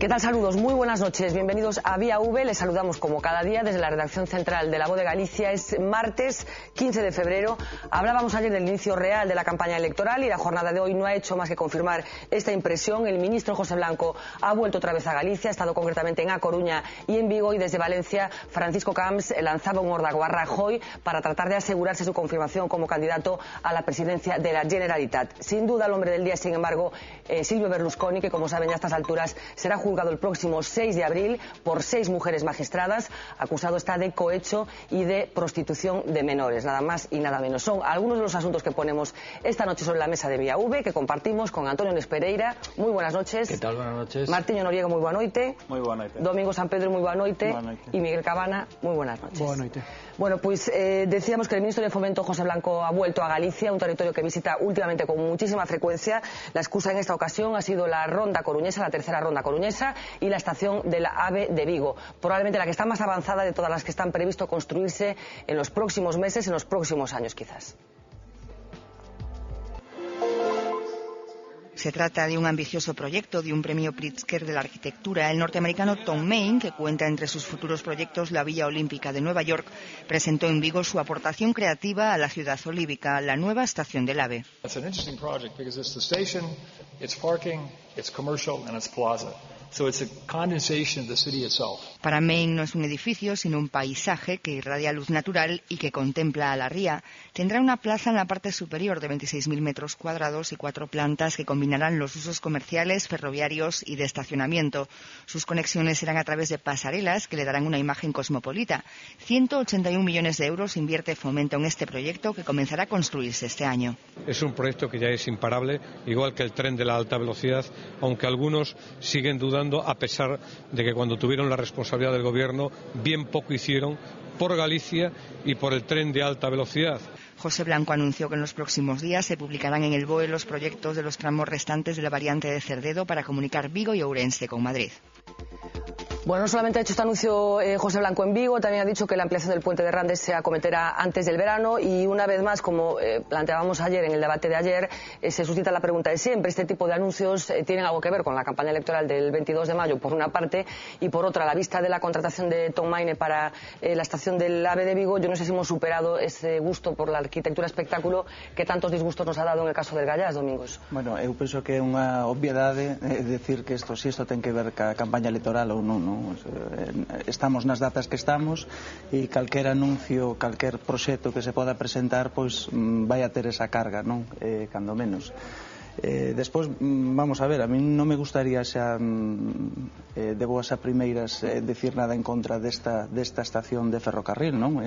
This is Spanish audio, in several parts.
¿Qué tal? Saludos, muy buenas noches, bienvenidos a Vía V. Les saludamos como cada día desde la redacción central de La Voz de Galicia. Es martes 15 de febrero. Hablábamos ayer del inicio real de la campaña electoral y la jornada de hoy no ha hecho más que confirmar esta impresión. El ministro José Blanco ha vuelto otra vez a Galicia, ha estado concretamente en A Coruña y en Vigo, y desde Valencia Francisco Camps lanzaba un órdago a Rajoy para tratar de asegurarse su confirmación como candidato a la presidencia de la Generalitat. Sin duda el hombre del día, sin embargo, Silvio Berlusconi, que como saben ya a estas alturas será juzgado el próximo 6 de abril por 6 mujeres magistradas. Acusado está de cohecho y de prostitución de menores, nada más y nada menos. Son algunos de los asuntos que ponemos esta noche sobre la mesa de Vía V, que compartimos con Antonio Nes Pereira. Muy buenas noches. ¿Qué tal? Buenas noches. Martiño Noriega, muy buena noite. Muy buena noite. Domingo San Pedro, muy buena noite. Buena noite. Y Miguel Cabana, muy buenas noches. Buena noite. Bueno, pues decíamos que el ministro de Fomento, José Blanco, ha vuelto a Galicia, un territorio que visita últimamente con muchísima frecuencia. La excusa en esta ocasión ha sido la ronda coruñesa, la tercera ronda coruñesa, y la estación del AVE de Vigo, probablemente la que está más avanzada de todas las que están previsto construirse en los próximos meses, en los próximos años quizás. Se trata de un ambicioso proyecto de un premio Pritzker de la arquitectura. El norteamericano Tom Main, que cuenta entre sus futuros proyectos la Villa Olímpica de Nueva York, presentó en Vigo su aportación creativa a la ciudad olímpica, la nueva estación del AVE. It's an interesting project because it's the station, it's parking, it's commercial and it's plaza. So it's a condensation of the city itself. Para Main no es un edificio, sino un paisaje que irradia luz natural y que contempla a la ría. Tendrá una plaza en la parte superior de 26.000 metros cuadrados y 4 plantas que combinarán los usos comerciales, ferroviarios y de estacionamiento. Sus conexiones serán a través de pasarelas que le darán una imagen cosmopolita. 181 millones de euros invierte Fomento en este proyecto, que comenzará a construirse este año. Es un proyecto que ya es imparable, igual que el tren de la alta velocidad, aunque algunos siguen dudando, a pesar de que cuando tuvieron la responsabilidad del gobierno bien poco hicieron por Galicia y por el tren de alta velocidad. José Blanco anunció que en los próximos días se publicarán en el BOE los proyectos de los tramos restantes de la variante de Cerdedo para comunicar Vigo y Ourense con Madrid. Bueno, no solamente ha hecho este anuncio José Blanco en Vigo, también ha dicho que la ampliación del puente de Randes se acometerá antes del verano, y una vez más, como planteábamos ayer en el debate de ayer, se suscita la pregunta de siempre. Este tipo de anuncios tienen algo que ver con la campaña electoral del 22 de mayo, por una parte, y por otra, a la vista de la contratación de Tom Maine para la estación del AVE de Vigo. Yo no sé si hemos superado ese gusto por la arquitectura espectáculo que tantos disgustos nos ha dado en el caso del Gallás, Domingos. Bueno, eu penso que é unha obviedade decir que si isto ten que ver ca campaña electoral ou non, non? Estamos nas datas que estamos e calquer anuncio, calquer proxecto que se poda presentar, pois vai a ter esa carga, non? Cando menos. Despois, vamos a ver, a mí non me gustaría xa de boas a primeiras decir nada en contra desta estación de ferrocarril, non?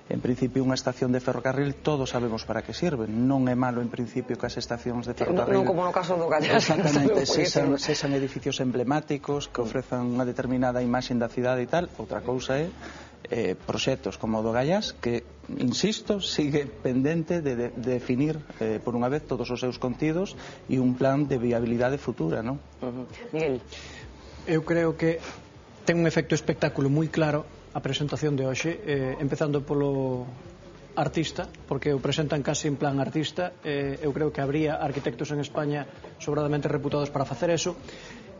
En principio, unha estación de ferrocarril todos sabemos para que sirven. Non é malo en principio que as estacións de ferrocarril, non como no caso do Gallás, exactamente, sexan edificios emblemáticos que ofrezan unha determinada imaxe da cidade e tal. Outra cousa é proxectos como o do Gallás, que, insisto, sigue pendente de definir por unha vez todos os seus contidos e un plan de viabilidade futura, non? Miguel. Eu creo que ten un efecto espectáculo moi claro a presentación de hoxe, empezando polo artista, porque o presentan casi en plan artista. Eu creo que habría arquitectos en España sobradamente reputados para facer eso.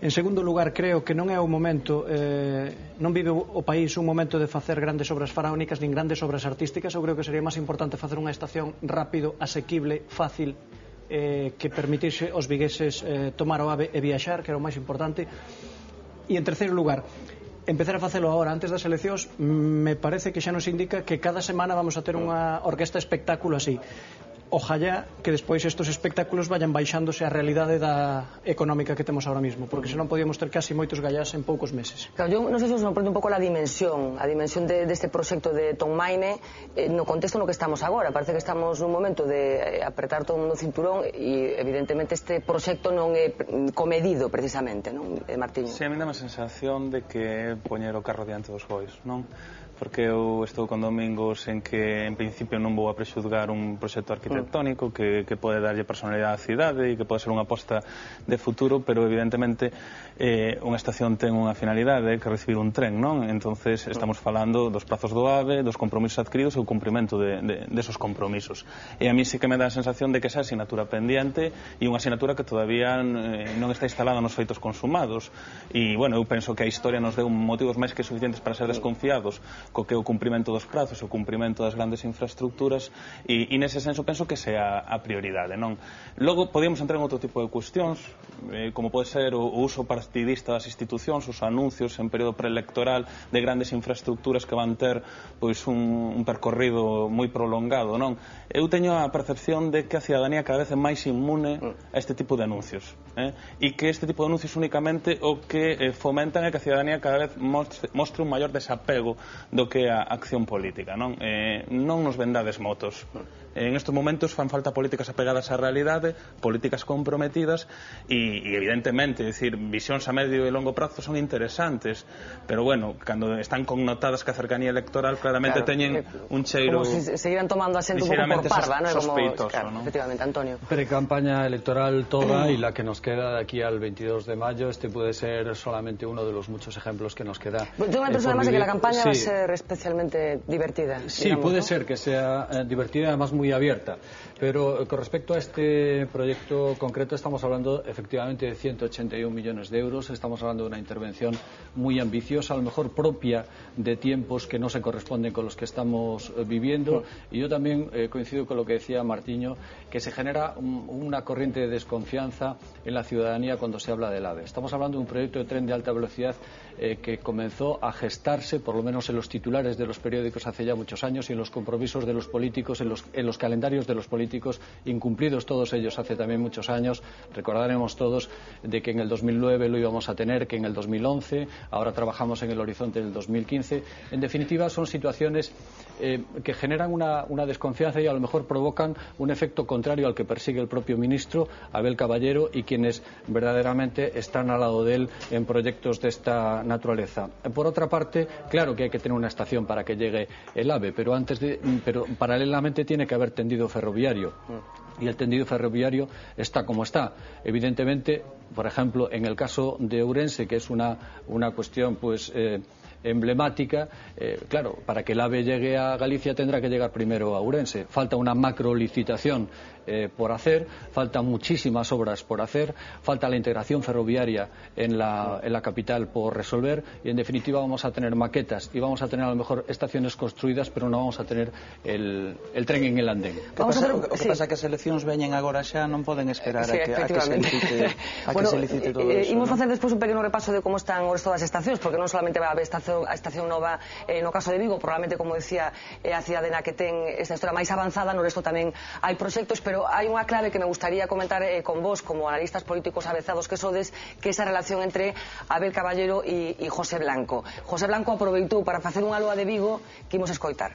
En segundo lugar, creo que non é o momento, non vive o país un momento de facer grandes obras faraónicas nin grandes obras artísticas. Eu creo que sería máis importante facer unha estación rápido, asequible, fácil, que permitise aos vigueses tomar o AVE e viaxar, que era o máis importante. E en terceiro lugar, empezar a facelo agora, antes das eleccións, me parece que xa nos indica que cada semana vamos a ter unha orquesta espectáculo así. Ojalá que despois estos espectáculos vayan baixándose a realidade económica que temos ahora mismo, porque senón podíamos ter casi moitos Gallás en poucos meses. Claro, yo non sei se os sorprende un pouco a dimensión deste proxecto de Tom Maine no contexto no que estamos agora. Parece que estamos nun momento de apretar todo o mundo cinturón e evidentemente este proxecto non é comedido precisamente, non, Martiño? Si, a mí dá a sensación de que poñer o carro diante dos bois, non? porque eu estou con domingos en que en principio non vou a prexuzgar un proxecto arquitectónico que pode darlle personalidade á cidade e que pode ser unha aposta de futuro, pero evidentemente unha estación ten unha finalidade que é recibir un tren, non? Entonces estamos falando dos prazos do AVE, dos compromisos adquiridos e o cumprimento desos compromisos. E a mí sí que me dá a sensación de que esa asignatura pendiente e unha asignatura que todavía non está instalada nos feitos consumados. E, bueno, eu penso que a historia nos deu motivos máis que suficientes para ser desconfiados co que é o cumprimento dos prazos, o cumprimento das grandes infraestructuras e nese senso penso que sea a prioridade, non? Logo podíamos entrar en outro tipo de cuestións, como pode ser o uso partidista das institucións, os anuncios en período preelectoral de grandes infraestructuras que van ter pois un percorrido moi prolongado, non? Eu teño a percepción de que a cidadanía cada vez é máis inmune a este tipo de anuncios, e que este tipo de anuncios únicamente o que fomentan é que a cidadanía cada vez mostre un maior desapego do que a acción política, non? Non nos vendades motos. En estes momentos fan falta políticas apegadas á realidade, políticas comprometidas e evidentemente, decir, visións a medio e longo prazo son interesantes, pero bueno, cando están connotadas ca cercanía electoral claramente teñen un cheiro como si seguiran tomando asento un pouco por parva, ¿no? Sospeitoso, claro, ¿no? Efectivamente, Antonio. Pre-campaña electoral toda y la que nos queda de aquí al 22 de mayo. Este puede ser solamente uno de los muchos ejemplos que nos queda. Tengo la impresión además de que la campaña va a ser especialmente divertida. Sí, digamos, puede ¿no? ser que sea divertida, además muy abierta. Pero con respecto a este proyecto concreto estamos hablando efectivamente de 181 millones de euros. Estamos hablando de una intervención muy ambiciosa, a lo mejor propia de tiempos que no se corresponden con los que estamos viviendo. Y yo también coincido con lo que decía Martiño, que se genera una corriente de desconfianza en la ciudadanía cuando se habla del AVE. Estamos hablando de un proyecto de tren de alta velocidad que comenzó a gestarse, por lo menos en los titulares de los periódicos hace ya muchos años y en los compromisos de los políticos, en los calendarios de los políticos, incumplidos todos ellos hace también muchos años. Recordaremos todos de que en el 2009 lo íbamos a tener, que en el 2011, ahora trabajamos en el horizonte del 2015. En definitiva, son situaciones que generan una desconfianza y a lo mejor provocan un efecto contrario al que persigue el propio ministro, Abel Caballero, y quienes verdaderamente están al lado de él en proyectos de esta naturaleza. Por otra parte, claro que hay que tener una estación para que llegue el AVE, pero paralelamente tiene que haber tendido ferroviario. Y el tendido ferroviario está como está. Evidentemente, por ejemplo, en el caso de Ourense, que es una cuestión pues emblemática, claro, para que el AVE llegue a Galicia tendrá que llegar primero a Ourense. Falta una macrolicitación por hacer, faltan muchísimas obras por hacer, falta la integración ferroviaria en la capital por resolver y en definitiva vamos a tener maquetas y vamos a tener a lo mejor estaciones construidas, pero no vamos a tener el tren en el andén. O que pasa que as eleccións veñen agora xa, non poden esperar a que se licite todo eso. Imos facer despois un pequeno repaso de como están o resto das estacións, porque non solamente vai haber a estación nova no caso de Vigo, probablemente, como decía, a cidade na que ten esta historia máis avanzada, no resto tamén hai proxectos, pero hai unha clave que me gustaría comentar con vos como analistas políticos avezados que sodes, que é esa relación entre Abel Caballero e José Blanco. José Blanco aproveitou para facer unha loa de Vigo que imos escoitar.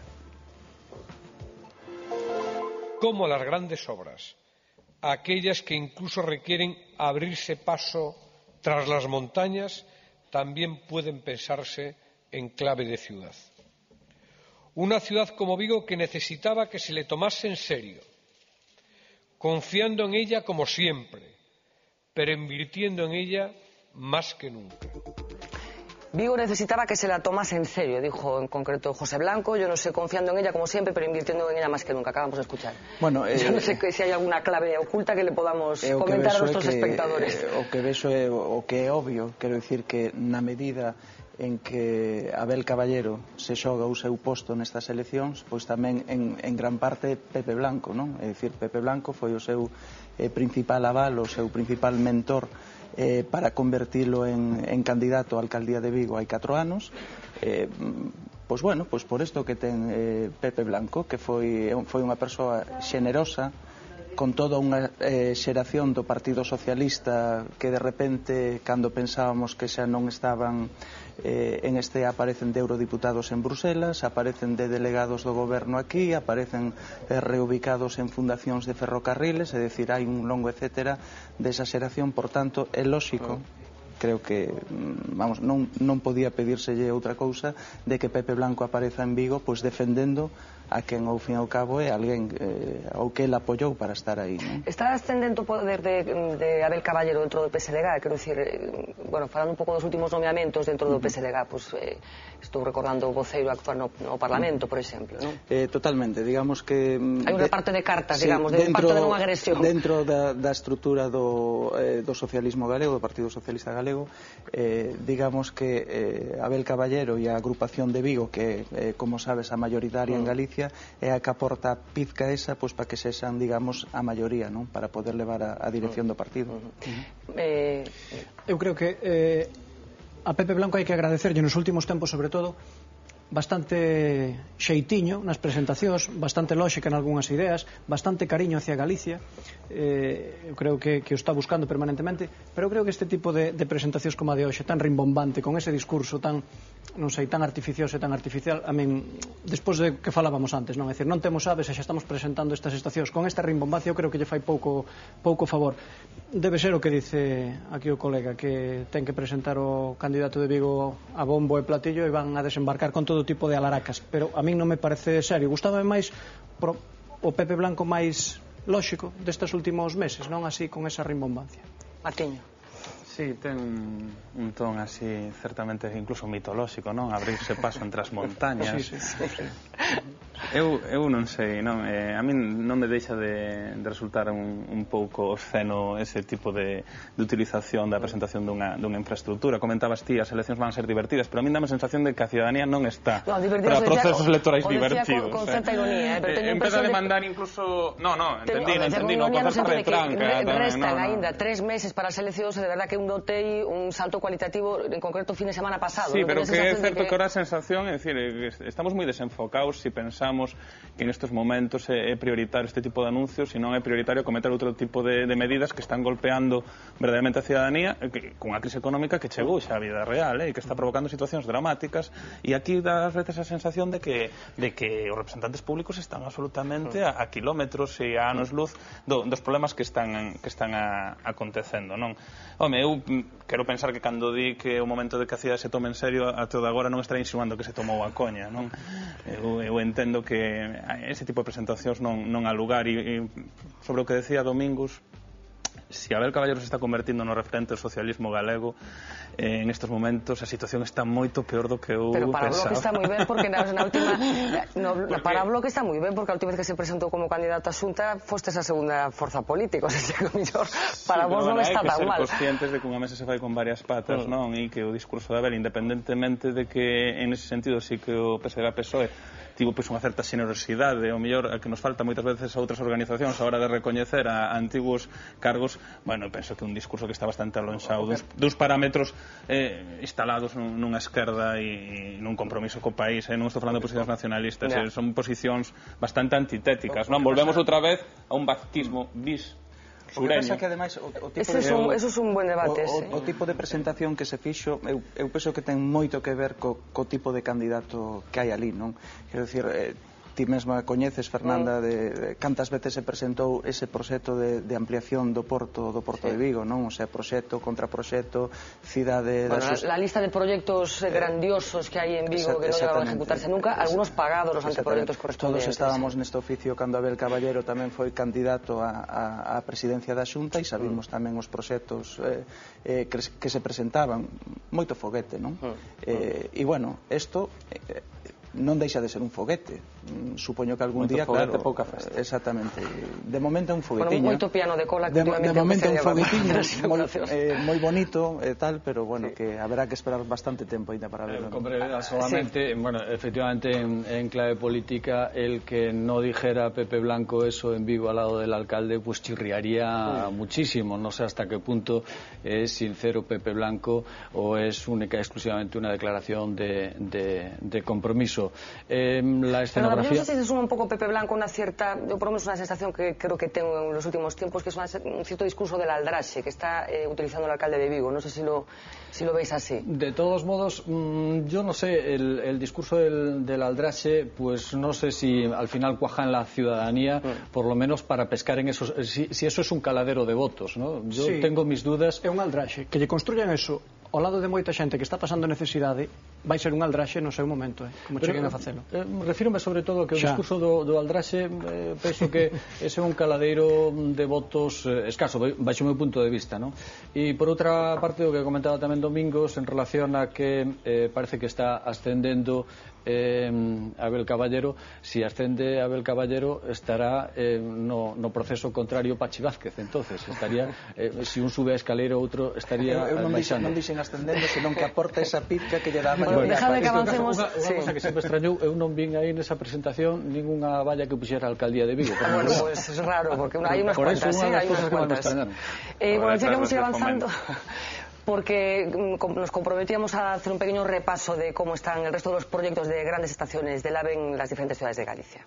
Como las grandes obras, aquellas que incluso requieren abrirse paso tras las montañas, también pueden pensarse en clave de ciudad. Una ciudad como Vigo que necesitaba que se le tomase en serio, confiando en ella como siempre, pero invirtiendo en ella más que nunca. Vigo necesitaba que se la tomase en serio, dijo en concreto José Blanco. Yo no sé, confiando en ella como siempre, pero invirtiendo en ella más que nunca. Acabamos de escuchar. Bueno, yo no sé si hay alguna clave oculta que le podamos comentar a nuestros espectadores. O que vexo é o que é obvio, quero dicir que na medida en que Abel Caballero se xoga o seu posto nestas eleccións, pois tamén en gran parte Pepe Blanco, non? É dicir, Pepe Blanco foi o seu principal aval, o seu principal mentor para convertilo en candidato á alcaldía de Vigo hai 4 anos. Pois bueno, pois por isto que ten Pepe Blanco, que foi unha persoa xenerosa, con toda unha xeración do Partido Socialista que de repente, cando pensábamos que xa non estaban en este, aparecen de eurodiputados en Bruselas, aparecen de delegados do goberno aquí, aparecen reubicados en fundacións de ferrocarriles, é dicir, hai un longo etcétera desa xeración. Por tanto, é lóxico creo que non podía pedírselle outra cousa de que Pepe Blanco apareza en Vigo pois defendendo a quen ao fin e ao cabo é alguén ou que ele apoiou para estar aí, non? Está ascendendo o poder de Abel Caballero dentro do PSDG, quero dicir, bueno, falando un pouco dos últimos nomeamentos dentro do PSDG, pues, estou recordando o voceiro actual no Parlamento, por exemplo, non? Totalmente, digamos que hai unha parte de cartas, digamos, de parte de non agresión dentro da estrutura do socialismo galego, do Partido Socialista Galego, digamos que Abel Caballero e a agrupación de Vigo, que como sabes a mayoritaria en Galicia, é a que aporta a pizca esa pois para que sexan, digamos, a maioría, non? Para poder levar a dirección do partido. Eu creo que a Pepe Blanco hai que agradecerlle nos últimos tempos, sobre todo, bastante xeitiño nas presentacións, bastante lóxica en algunhas ideas, bastante cariño hacia Galicia. Eu creo que o está buscando permanentemente, pero eu creo que este tipo de presentacións como a de hoxe, tan rimbombante, con ese discurso tan, non sei, tan artificioso e tan artificial, a min, despois de que falábamos antes, non? É dicir, non temos aves e xa estamos presentando estas estacións con esta rimbombancia, eu creo que lle fai pouco favor. Debe ser o que dice aquí o colega, que ten que presentar o candidato de Vigo a bombo e platillo e van a desembarcar con todo tipo de alaracas, pero a min non me parece serio. Gustábame máis o Pepe Blanco máis lóxico destes últimos meses, non así con esa rimbombancia. Martiño. Sí, ten un ton así certamente incluso mitolóxico, non? Abrirse paso entre as montañas. Sí. Eu non sei, non? A min non me deixa de resultar un pouco obsceno ese tipo de utilización da presentación dunha infraestructura. Comentabas ti, as eleccións van a ser divertidas, pero a min dame a sensación de que a ciudadanía non está para procesos electorais divertidos. Con certa ironía, pero teño empeza a demandar incluso... No, entendí, no concerto retranca. Restan aínda 3 meses para as eleccións, de verdad que un notei un salto cualitativo, en concreto o fin de semana pasado. Sí, pero que é certo que ora a sensación, é dicir, estamos moi desenfocados se pensamos que nestes momentos é prioritario este tipo de anuncios e non é prioritario cometer outro tipo de medidas que están golpeando verdadeiramente a ciudadanía cunha crise económica que chegou xa a vida real e que está provocando situacións dramáticas, e aquí dá ás veces a sensación de que os representantes públicos están absolutamente a kilómetros e a anos luz dos problemas que están acontecendo, non? Home, eu quero pensar que cando di que o momento de que a cidade se tome en serio, a todo agora non estará insinuando que se tomou a coña, non? Eu entendo que ese tipo de presentacións non há lugar, e sobre o que decía Domingos, se Abel Caballero se está convertindo no referente do socialismo galego, en estes momentos a situación está moito peor do que eu pensaba. Pero para o Bloque está moi ben, porque na última para o Bloque está moi ben, porque a última vez que se presentou como candidato a Xunta fostes a segunda forza política, o sea, que mellor para vos non está tan mal. Hai que ser conscientes de que unha mesa se fai con varias patas, non? E que o discurso de Abel, independentemente de que en ese sentido sí que o PSDG-PSOE tivo pois unha certa xenerosidade, o mellor a que nos falta moitas veces a outras organizacións a hora de recoñecer a antigos cargos, bueno, penso que un discurso que está bastante alonxado dos parámetros instalados nunha esquerda e nun compromiso co país, non estou falando de posicións nacionalistas, son posicións bastante antitéticas, non? Volvemos outra vez a un baptismo bis sureño. Que ademais eso é un buen debate. O tipo de presentación que se fixo, eu penso que ten moito que ver co tipo de candidato que hai ali, non? Quero dicir, ti mesma coñeces, Fernanda, de cantas veces se presentou ese proxecto de ampliación do porto de Vigo, non? O sea, proxecto contra proxecto, cidade... La lista de proxectos grandiosos que hai en Vigo que non llegaron a ejecutarse nunca, algunos pagados los anteproxectos correspondientes. Todos estábamos neste oficio cando Abel Caballero tamén foi candidato a presidencia da Xunta e sabimos tamén os proxectos que se presentaban, moito foguete, non? E, bueno, isto... non deixa de ser un foguete. Supoño que algún día, claro, pouca festa. Exactamente. De momento é un foguetiño. Moito piano de cola que de momento é un foguetiño moi bonito e tal, pero bueno, que haberá que esperar bastante tempo ainda para verlo. Con brevedad solamente, bueno, efectivamente en clave política, el que no dijera Pepe Blanco eso en Vigo al lado del alcalde, pues chirriaría muchísimo. No sé hasta qué punto es sincero Pepe Blanco o es única y exclusivamente una declaración de compromiso. La escena fotografía. Yo no sé si se suma un pouco Pepe Blanco unha cierta, eu por lo menos unha sensación que creo que tengo en los últimos tiempos, que es un cierto discurso del aldraxe que está utilizando el alcalde de Vigo. No sé si lo veis así. De todos modos, yo no sé, el discurso del aldraxe, pues no sé si al final cuaja en la ciudadanía, por lo menos para pescar en esos, si eso es un caladero de votos, ¿no? Yo tengo mis dudas. É un aldraxe, que lle construyan eso ao lado de moita xente que está pasando necesidade, vai ser un aldraxe no seu momento, como cheguen a facelo. Refírome sobre todo que o discurso do aldraxe, penso que ese é un caladeiro de votos escaso, baixo o meu punto de vista, ¿no? E por outra parte, o que comentaba tamén Domingos en relación a que parece que está ascendendo Abel Caballero. Si ascende Abel Caballero estará no proceso contrario Pachi Vázquez, entonces estaría si un sube a escaleira outro estaría baixando. Non dixen ascendendo, senón que aporta esa pizca que lle dá Bueno, dejadme que avancemos. Unha cosa que sempre extrañou, eu non vin aí nesa presentación ningunha valla que puxera a alcaldía de Vigo. Bueno, pues es raro, porque hai unas cuantas, hai unas cuantas. Bueno, ya que vamos a ir avanzando, porque nos comprometíamos a hacer un pequeño repaso de cómo están el resto de los proyectos de grandes estaciones del AVE en las diferentes ciudades de Galicia.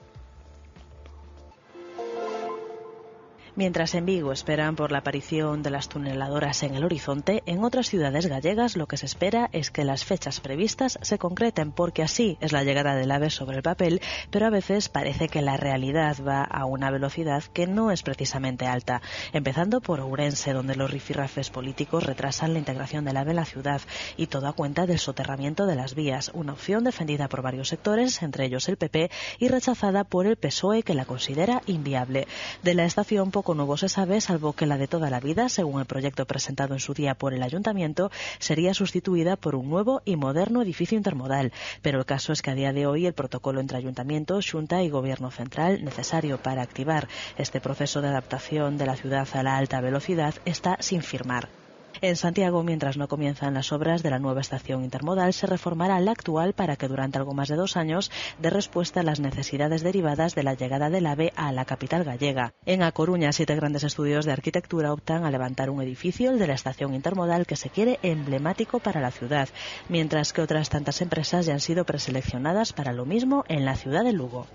Mientras en Vigo esperan por la aparición de las tuneladoras en el horizonte, en otras ciudades gallegas lo que se espera es que las fechas previstas se concreten, porque así es la llegada del AVE sobre el papel, pero a veces parece que la realidad va a una velocidad que no es precisamente alta. Empezando por Ourense, donde los rifirrafes políticos retrasan la integración del AVE en la ciudad, y todo a cuenta del soterramiento de las vías, una opción defendida por varios sectores, entre ellos el PP, y rechazada por el PSOE, que la considera inviable. De la estación poco nuevo se sabe, salvo que la de toda la vida, según el proyecto presentado en su día por el Ayuntamiento, sería sustituida por un nuevo y moderno edificio intermodal. Pero el caso es que a día de hoy el protocolo entre Ayuntamiento, Xunta y Gobierno Central necesario para activar este proceso de adaptación de la ciudad a la alta velocidad está sin firmar. En Santiago, mientras no comienzan las obras de la nueva estación intermodal, se reformará la actual para que durante algo más de 2 años dé respuesta a las necesidades derivadas de la llegada del AVE a la capital gallega. En A Coruña, 7 grandes estudios de arquitectura optan a levantar un edificio, el de la estación intermodal, que se quiere emblemático para la ciudad, mientras que otras tantas empresas ya han sido preseleccionadas para lo mismo en la ciudad de Lugo.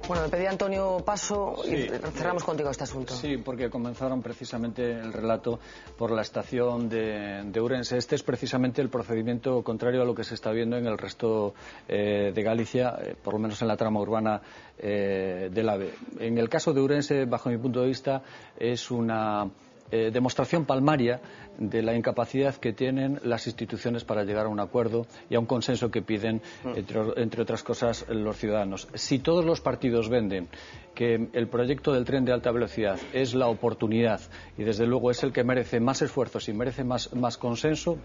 Bueno, me pedía Antonio paso y cerramos contigo este asunto. Sí, porque comenzaron precisamente el relato por la estación de Ourense. Este es precisamente el procedimiento contrario a lo que se está viendo en el resto de Galicia, por lo menos en la trama urbana del AVE. En el caso de Ourense, bajo mi punto de vista, es una demostración palmaria de la incapacidad que tienen las instituciones para llegar a un acuerdo y a un consenso que piden, entre otras cosas, los ciudadanos. Si todos los partidos venden que el proyecto del tren de alta velocidad es la oportunidad y desde luego es el que merece más esfuerzos y merece más consenso,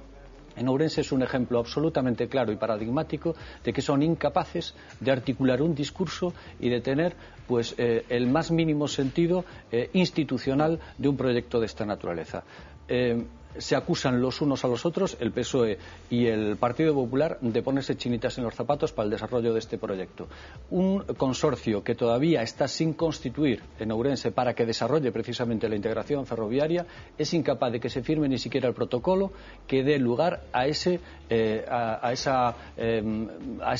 en Ourense es un ejemplo absolutamente claro y paradigmático de que son incapaces de articular un discurso y de tener pues el más mínimo sentido institucional de un proyecto de esta naturaleza. Se acusan los unos a los otros, el PSOE y el Partido Popular, de ponerse chinitas en los zapatos para el desarrollo de este proyecto. Un consorcio que todavía está sin constituir en Ourense para que desarrolle precisamente la integración ferroviaria es incapaz de que se firme ni siquiera el protocolo que dé lugar a esa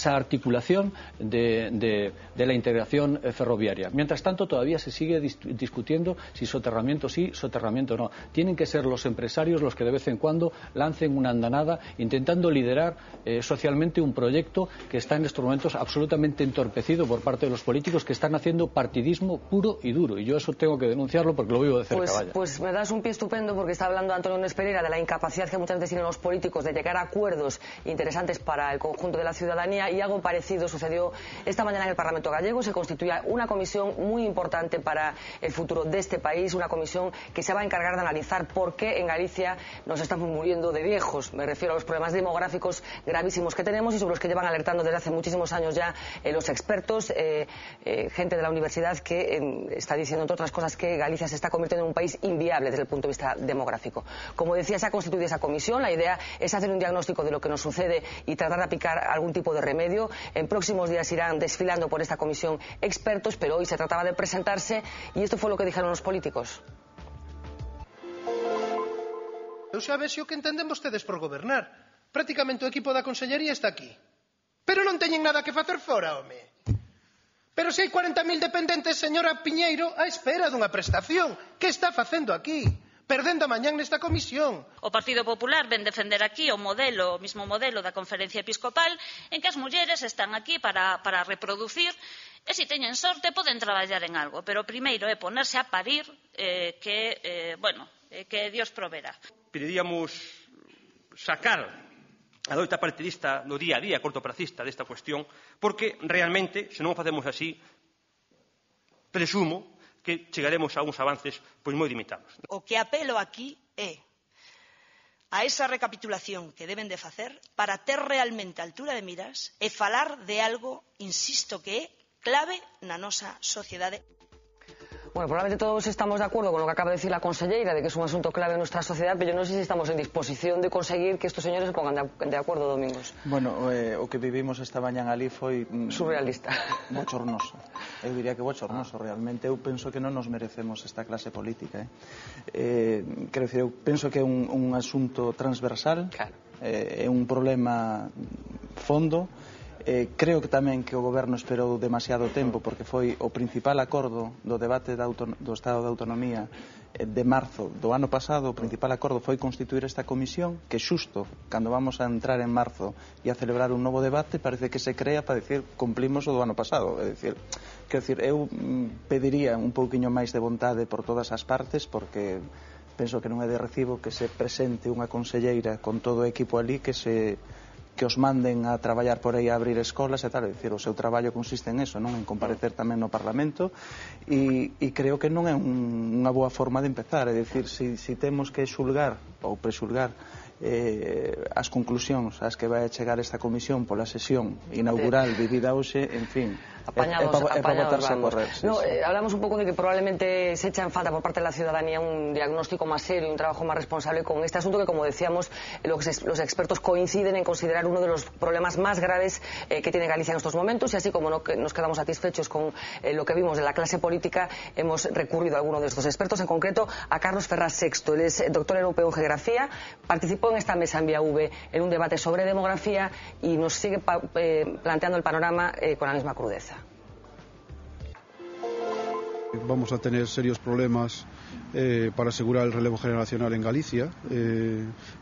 articulación de la integración ferroviaria. Mientras tanto, todavía se sigue discutiendo si soterramiento sí, soterramiento no. Tienen que ser los empresarios los que de vez en cuando lancen una andanada intentando liderar socialmente un proyecto que está en estos momentos absolutamente entorpecido por parte de los políticos que están haciendo partidismo puro y duro. Y yo eso tengo que denunciarlo porque lo vivo de cerca. Pues me das un pie estupendo, porque está hablando Antonio Nunes Pereira de la incapacidad que muchas veces tienen los políticos de llegar a acuerdos interesantes para el conjunto de la ciudadanía, y algo parecido sucedió esta mañana en el Parlamento gallego. Se constituía una comisión muy importante para el futuro de este país, una comisión que se va a encargar de analizar por qué en Galicia nos estamos muriendo de viejos. Me refiero a los problemas demográficos gravísimos que tenemos y sobre los que llevan alertando desde hace muchísimos años ya los expertos, gente de la universidad que está diciendo, entre otras cosas, que Galicia se está convirtiendo en un país inviable desde el punto de vista demográfico. Como decía, se ha constituido esa comisión. La idea es hacer un diagnóstico de lo que nos sucede y tratar de aplicar algún tipo de remedio. En próximos días irán desfilando por esta comisión expertos, pero hoy se trataba de presentarse y esto fue lo que dijeron los políticos. Eu xa vexo o que entenden vostedes por gobernar. Prácticamente o equipo da consellería está aquí. Pero non teñen nada que facer fora, home. Pero se hai 40.000 dependentes, señora Piñeiro, á espera dunha prestación. Que está facendo aquí? Perdendo a mañán nesta comisión. O Partido Popular ven defender aquí o mismo modelo da Conferencia Episcopal, en que as mulleres están aquí para reproducir, e se teñen sorte poden traballar en algo, pero primeiro é ponerse a parir que Dios proverá. Pediríamos sacar a loita partidista no día a día cortopracista desta cuestión, porque realmente, se non o facemos así, presumo que chegaremos a uns avances moi limitados. O que apelo aquí é a esa recapitulación que deben de facer para ter realmente altura de miras e falar de algo, insisto, que é clave na nosa sociedade. Bueno, probablemente todos estamos de acuerdo con lo que acaba de decir la conselleira, de que es un asunto clave en nuestra sociedad, pero yo no sé si estamos en disposición de conseguir que estos señores se pongan de acuerdo, Domingos. Bueno, o que vivimos esta mañán ali foi... surrealista. Bochornoso. Eu diría que bochornoso, realmente. Eu penso que non nos merecemos esta clase política. Quero dicir, eu penso que é un asunto transversal, claro. É un problema fondo. Creo que tamén que o goberno esperou demasiado tempo, porque foi o principal acordo do debate do Estado de Autonomía de marzo do ano pasado. O principal acordo foi constituir esta comisión, que xusto cando vamos a entrar en marzo e a celebrar un novo debate parece que se crea para decir cumplimos o do ano pasado. É dicir, quero dicir, eu pediría un pouquiño máis de vontade por todas as partes, porque penso que non é de recibo que se presente unha conselleira con todo o equipo ali que os manden a traballar por aí a abrir escolas e tal, é dicir, o seu traballo consiste en eso, non en comparecer tamén no Parlamento, e creo que non é unha boa forma de empezar, é dicir, se temos que xulgar ou prexulgar as conclusións ás que vai a chegar esta comisión pola sesión inaugural vivida hoxe, en fin, apañados vamos. Hablamos un poco de que probablemente se echa en falta por parte de la ciudadanía un diagnóstico más serio, un trabajo más responsable con este asunto que, como decíamos, los expertos coinciden en considerar uno de los problemas más graves que tiene Galicia en estos momentos, y así como no nos quedamos satisfechos con lo que vimos de la clase política, hemos recurrido a alguno de estos expertos, en concreto a Carlos Ferraz Sexto. Él es doctor europeo en geografía, participó en esta mesa en Vía V en un debate sobre demografía y nos sigue planteando el panorama con la misma crudeza. Vamos a tener serios problemas para asegurar el relevo generacional en Galicia.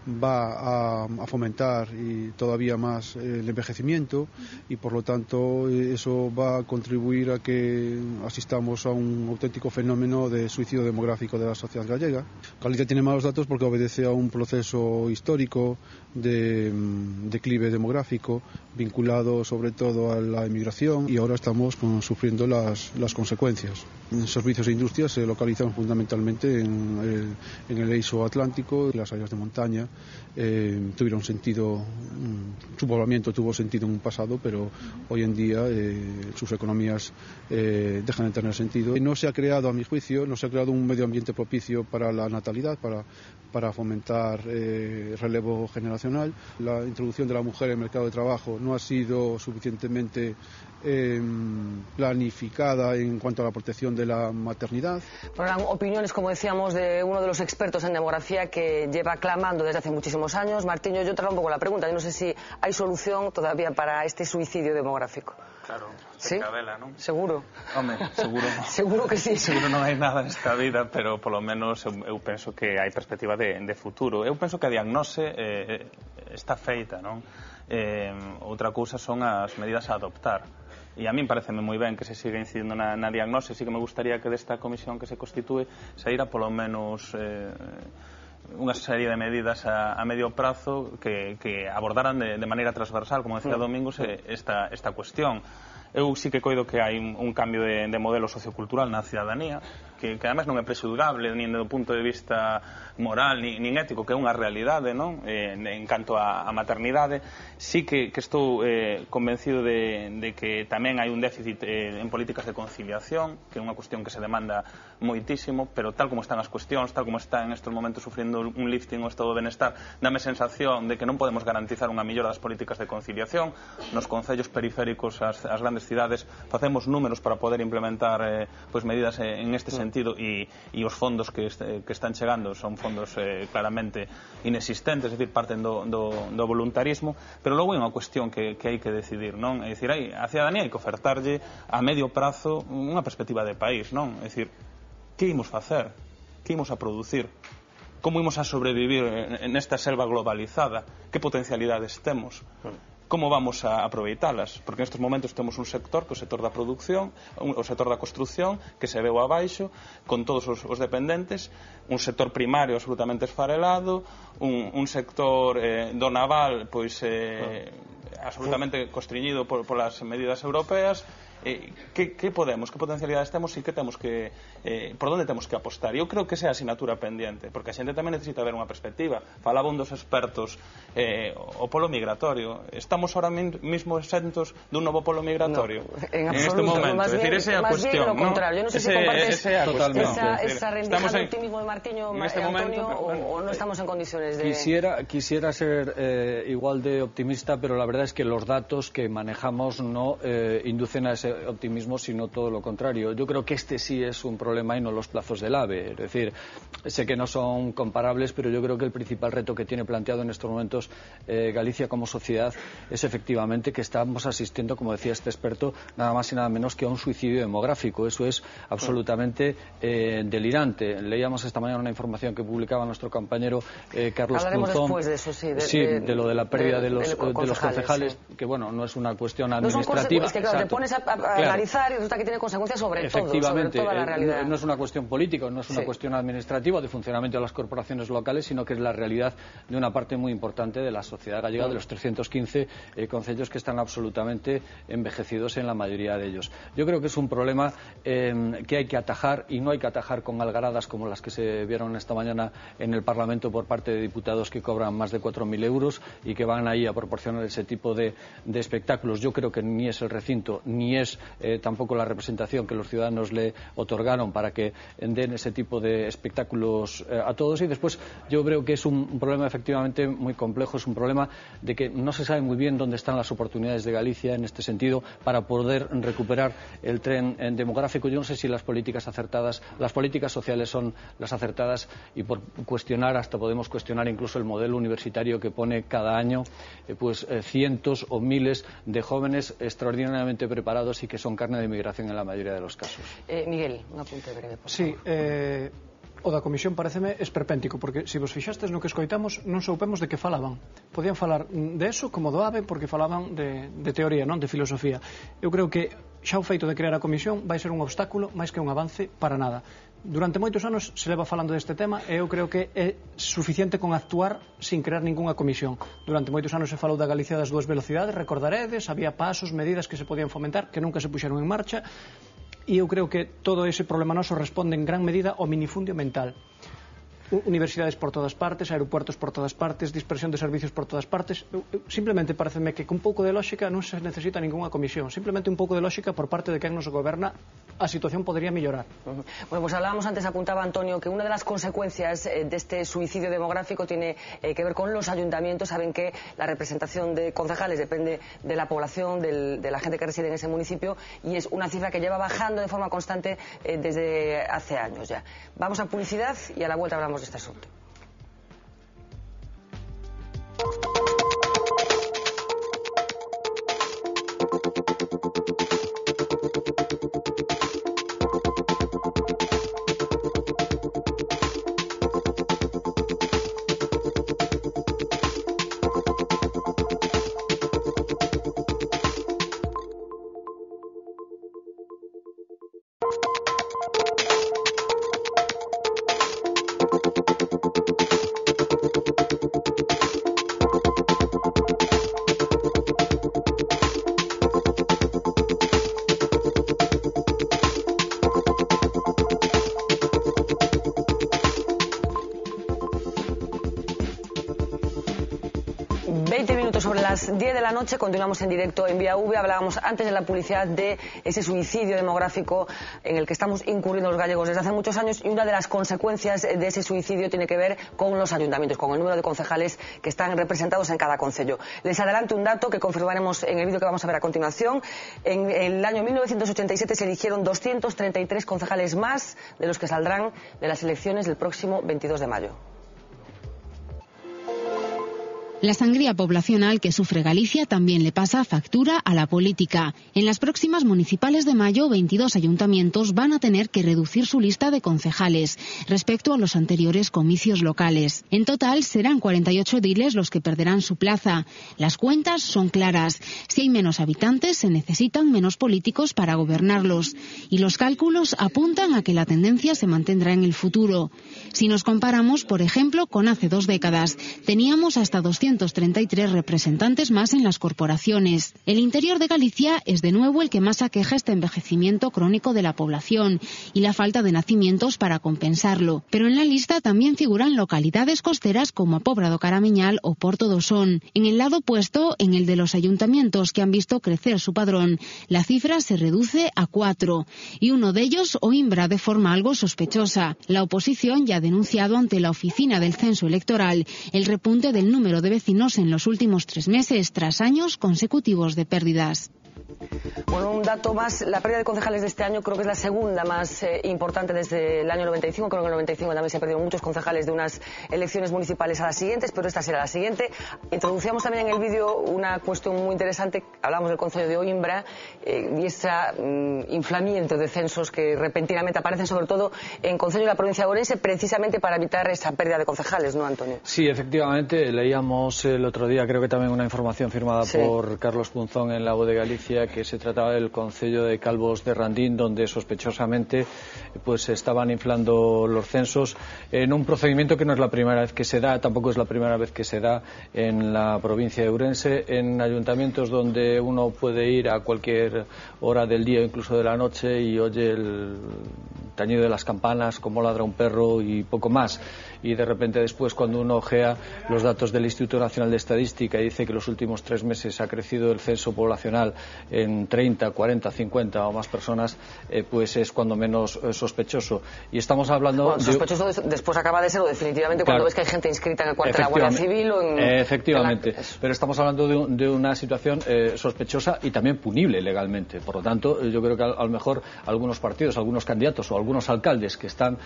Va a fomentar y todavía más el envejecimiento, y por lo tanto eso va a contribuir a que asistamos a un auténtico fenómeno de suicidio demográfico de la sociedad gallega. Galicia tiene malos datos porque obedece a un proceso histórico de declive demográfico vinculado sobre todo a la emigración, y ahora estamos sufriendo las consecuencias. Servicios e industrias se localizan fundamentalmente en el eixo atlántico. Las áreas de montaña tuvieron sentido, su poblamiento tuvo sentido en un pasado, pero hoy en día sus economías dejan de tener sentido. No se ha creado, a mi juicio, un medio ambiente propicio para la natalidad, para fomentar relevo generacional. La introducción de la mujer en el mercado de trabajo no ha sido suficientemente planificada en cuanto a la protección de la maternidad. Eran opiniones, como decíamos, de uno de los expertos en demografía que lleva clamando desde hace muchísimos años. Martiño, yo traslado un poco la pregunta. Yo no sé si hay solución todavía para este suicidio demográfico. Claro, ¿sí? Cabela, non? Seguro. Home, seguro. Seguro que sí. Seguro non hai nada nesta vida, pero polo menos eu penso que hai perspectiva de futuro. Eu penso que a diagnose está feita, non? Outra cousa son as medidas a adoptar. E a min pareceme moi ben que se siga incidindo na diagnose. Sí que me gustaría que desta comisión que se constitúe saíra polo menos unha serie de medidas a medio prazo que abordaran de maneira transversal, como decía Domingos, esta cuestión. Eu sí que coido que hai un cambio de modelo sociocultural na cidadanía, que además non é prexulgable nin do punto de vista moral nin ético, que é unha realidade, non? En canto a maternidade, sí que estou convencido de que tamén hai un déficit en políticas de conciliación, que é unha cuestión que se demanda moitísimo, pero tal como están as cuestións, tal como está en estes momentos sufriendo un lifting o estado de benestar, dame sensación de que non podemos garantizar unha mellora das políticas de conciliación. Nos concellos periféricos, as grandes cidades, facemos números para poder implementar medidas en este sentido. sentido, e os fondos que están chegando son fondos claramente inexistentes, é dicir, parten do voluntarismo, pero logo hai unha cuestión que hai que decidir, non? É dicir, a cidadanía hai que ofertarlle a medio prazo unha perspectiva de país, non? É dicir, que imos facer? Que imos a producir? Como imos a sobrevivir nesta selva globalizada? Que potencialidades temos? Como vamos a aproveitalas? Porque nestes momentos temos un sector, que é o sector da produción, o sector da construción, que se veu abaixo, con todos os dependentes, un sector primario absolutamente esfarelado, un sector do naval, pois, absolutamente constriñido polas medidas europeas. Que podemos, que potencialidades temos e que temos que por onde temos que apostar. Eu creo que esa é a asignatura pendiente, porque a xente tamén necesita ver unha perspectiva. Falaba un dos expertos o polo migratorio. Estamos ahora mismo exentos dun novo polo migratorio en este momento. Más bien, esa é a cuestión, lo contrario. Yo no sé si compartes esa rendija de optimismo de Martiño, Antonio, o no estamos en condiciones de... Quisiera ser igual de optimista, pero la verdad es que los datos que manejamos no inducen a ese optimismo, sino todo lo contrario. Yo creo que este sí es un problema y no los plazos del AVE. Es decir, sé que no son comparables, pero yo creo que el principal reto que tiene planteado en estos momentos Galicia como sociedad es efectivamente que estamos asistiendo, como decía este experto, nada más y nada menos que a un suicidio demográfico. Eso es absolutamente delirante. Leíamos esta mañana una información que publicaba nuestro compañero Carlos Hablaremos Cruzón. después de eso, sí. De lo de la pérdida de los concejales, que bueno, no es una cuestión administrativa. Es que claro, te pones a analizar y resulta que tiene consecuencias sobre todo, sobre toda la realidad. No es una cuestión política, no es una cuestión administrativa de funcionamiento de las corporaciones locales, sino que es la realidad de una parte muy importante de la sociedad gallega, de los 315 concellos que están absolutamente envejecidos en la mayoría de ellos. Yo creo que es un problema que hay que atajar, y no hay que atajar con algaradas como las que se vieron esta mañana en el Parlamento por parte de diputados que cobran más de 4.000 euros y que van ahí a proporcionar ese tipo de espectáculos. Yo creo que ni es el recinto, ni es tampoco la representación que los ciudadanos le otorgaron para que den ese tipo de espectáculos a todos. Y después yo creo que es un problema efectivamente muy complejo, es un problema de que no se sabe muy bien dónde están las oportunidades de Galicia en este sentido para poder recuperar el tren demográfico. Yo no sé si las políticas acertadas, las políticas sociales son las acertadas, y por cuestionar, hasta podemos cuestionar incluso el modelo universitario que pone cada año cientos o miles de jóvenes extraordinariamente preparados y que son carne de migración en la mayoría de los casos. Miguel, un apunte breve, por favor. Sí, o da comisión pareceme esperpéntico, porque se vos fixastes no que escoitamos non soupemos de que falaban. Podían falar de eso como do AVE, porque falaban de teoría, non de filosofía. Eu creo que xa o feito de crear a comisión vai ser un obstáculo máis que un avance para nada. Durante moitos anos se leva falando deste tema e eu creo que é suficiente con actuar sin crear ningunha comisión. Durante moitos anos se falou da Galicia das dúas velocidades, recordaredes, había pasos, medidas que se podían fomentar, que nunca se puxeron en marcha, e eu creo que todo ese problema noso responde en gran medida ao minifundio mental. Universidades por todas partes, aeropuertos por todas partes, dispersión de servicios por todas partes. Simplemente pareceme que con un pouco de lógica non se necesita ningunha comisión, simplemente un pouco de lógica por parte de quen nos goberna, a situación podría mellorar. Bueno, pues hablábamos antes, apuntaba Antonio, que una de las consecuencias de este suicidio demográfico tiene que ver con los ayuntamientos. Saben que la representación de concejales depende de la población, de la gente que reside en ese municipio, y es una cifra que lleva bajando de forma constante desde hace años ya. Vamos a publicidad y a la vuelta hablamos de este asunto. las 10 de la noche continuamos en directo en Vía V. Hablábamos antes de la publicidad de ese suicidio demográfico en el que estamos incurriendo los gallegos desde hace muchos años, y una de las consecuencias de ese suicidio tiene que ver con los ayuntamientos, con el número de concejales que están representados en cada concello. Les adelanto un dato que confirmaremos en el vídeo que vamos a ver a continuación. En el año 1987 se eligieron 233 concejales más de los que saldrán de las elecciones del próximo 22 de mayo. La sangría poblacional que sufre Galicia también le pasa factura a la política. En las próximas municipales de mayo, 22 ayuntamientos van a tener que reducir su lista de concejales respecto a los anteriores comicios locales. En total, serán 48 ediles los que perderán su plaza. Las cuentas son claras. Si hay menos habitantes, se necesitan menos políticos para gobernarlos. Y los cálculos apuntan a que la tendencia se mantendrá en el futuro. Si nos comparamos, por ejemplo, con hace 2 décadas, teníamos hasta 233 representantes más en las corporaciones. El interior de Galicia es de nuevo el que más aqueja este envejecimiento crónico de la población y la falta de nacimientos para compensarlo. Pero en la lista también figuran localidades costeras como a Pobra do Caramiñal o Porto do Son. En el lado opuesto, en el de los ayuntamientos que han visto crecer su padrón, la cifra se reduce a 4. Y uno de ellos, Oimbra, de forma algo sospechosa. La oposición ya ha denunciado ante la Oficina del Censo Electoral el repunte del número de vecinos en los últimos 3 meses, tras años consecutivos de pérdidas. Bueno, un dato más, la pérdida de concejales de este año creo que es la segunda más importante desde el año 95, creo que en el 95 también se perdieron muchos concejales de unas elecciones municipales a las siguientes, pero esta será la siguiente. Introducíamos también en el vídeo una cuestión muy interesante, hablamos del concello de Oimbra y ese inflamiento de censos que repentinamente aparecen sobre todo en concellos de la provincia de Ourense, precisamente para evitar esa pérdida de concejales, ¿no, Antonio? Sí, efectivamente, leíamos el otro día, creo que también una información firmada por Carlos Punzón en La Voz de Galicia, que se trataba del concello de Calvos de Randín, donde sospechosamente pues estaban inflando los censos en un procedimiento que no es la primera vez que se da, tampoco es la primera vez que se da en la provincia de Ourense, en ayuntamientos donde uno puede ir a cualquier hora del día, incluso de la noche, y oye el tañido de las campanas, cómo ladra un perro y poco más. Y de repente después, cuando uno ojea los datos del Instituto Nacional de Estadística y dice que los últimos 3 meses ha crecido el censo poblacional en 30, 40, 50 o más personas, pues es cuando menos sospechoso. Y estamos hablando... Bueno, sospechoso después acaba de serlo definitivamente cuando ves que hay gente inscrita en el cuartel de la Guardia Civil o en... Efectivamente, pero estamos hablando de una situación sospechosa y también punible legalmente. Por lo tanto, yo creo que a lo mejor algunos partidos, algunos candidatos o algunos alcaldes que están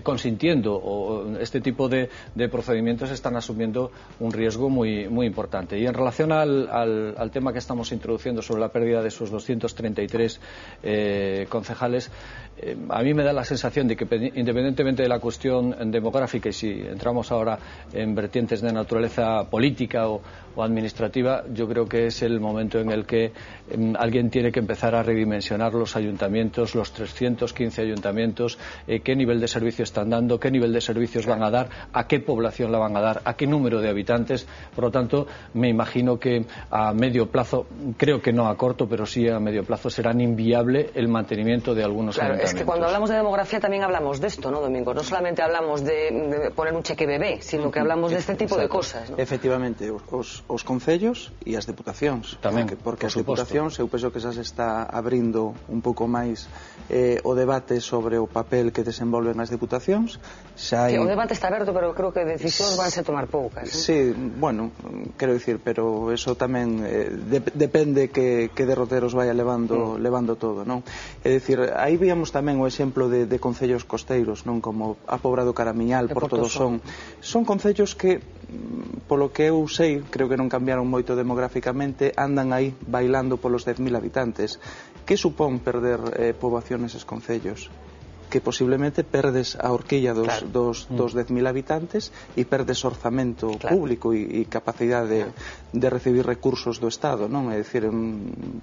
consintiendo o este tipo de procedimientos están asumiendo un riesgo muy, muy importante. Y en relación al tema que estamos introduciendo sobre la pérdida de esos 233 concejales, a mí me da la sensación de que, independientemente de la cuestión demográfica, y si entramos ahora en vertientes de naturaleza política o administrativa, yo creo que es el momento en el que alguien tiene que empezar a redimensionar los ayuntamientos, los 315 ayuntamientos, qué nivel de servicio están dando, qué nivel de servicios van a dar, a qué población la van a dar, a qué número de habitantes. Por lo tanto, me imagino que a medio plazo, creo que no a corto, pero sí a medio plazo, será inviable el mantenimiento de algunos ayuntamientos. Es que cuando hablamos de demografía también hablamos de esto, ¿no, Domingo? No solamente hablamos de poner un cheque bebé, sino que hablamos de este tipo de cosas, ¿no? Efectivamente, os concellos e as deputacións tamén, porque as deputacións eu penso que xa se está abrindo un pouco máis o debate sobre o papel que desenvolven as deputacións. Xa hai... O debate está aberto, pero creo que decisións van a tomar poucas, ¿eh? Sí, bueno, quero dicir, pero eso tamén depende que derroteros vaya levando todo, non? É dicir, aí víamos tamén o exemplo de concellos costeiros, non, como a Pobra do Caramiñal, Porto do Son. Son concellos que, polo que eu sei, creo que non cambiaron moito demográficamente, andan aí bailando polos 10.000 habitantes. Que supón perder poboación neses concellos? Que posiblemente perdes a horquilla dos 10.000 habitantes e perdes orzamento público e capacidade de recibir recursos do Estado, non? É dicir,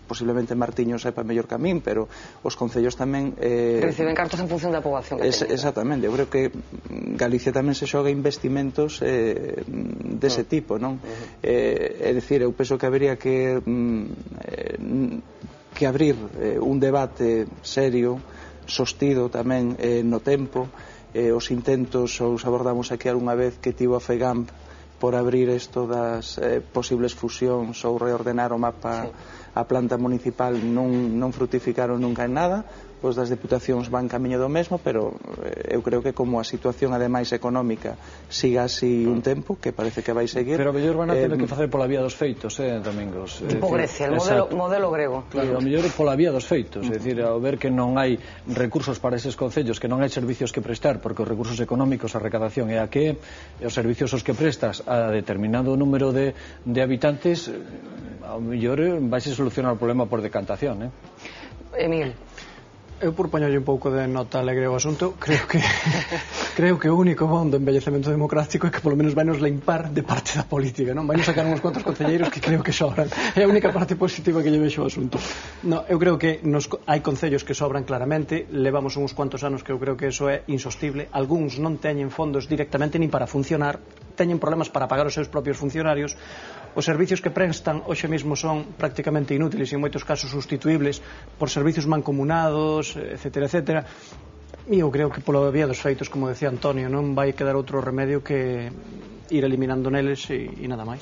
posiblemente Martiño sepa mellor que a min, pero os concellos tamén reciben cartos en función da poboación que teñen. Exactamente, eu creo que Galicia tamén se xoga investimentos dese tipo, non? É dicir, eu penso que habería que abrir un debate serio, sostido tamén no tempo. Os intentos, os abordamos aquí algunha vez, que tivo a FEGAMP por abrir isto das posibles fusións ou reordenar o mapa a planta municipal non frutificaron nunca en nada. Os das diputacións van camiño do mesmo, pero eu creo que como a situación ademais económica siga así un tempo, que parece que vai seguir, pero a mellor van a ter que facer pola vía dos feitos, Domingos, tipo Grecia, el modelo grego. Claro, a mellor pola vía dos feitos, é dicir, ao ver que non hai recursos para eses concellos, que non hai servicios que prestar, porque os recursos económicos, a recadación é a que os servicios os que prestas a determinado número de habitantes, ao mellor vais a solucionar o problema por decantación. Emil. Eu por poñerlle un pouco de nota alegre ao asunto, creo que o único bon do envellecemento democrático é que polo menos vai nos limpar de parte da política, non? Vai nos sacar uns cuantos concelleiros que creo que sobran. É a única parte positiva que lle vexo ao asunto. No, eu creo que hai concellos que sobran claramente, levamos uns cuantos anos que eu creo que eso é insostible. Algúns non teñen fondos directamente nin para funcionar, teñen problemas para pagar os seus propios funcionarios. Os servicios que prestan hoxe mesmo son prácticamente inútiles e en moitos casos sustituibles por servicios mancomunados, etcétera, etcétera. E eu creo que pola vía dos feitos, como decía Antonio, non vai quedar outro remedio que ir eliminando neles e nada máis.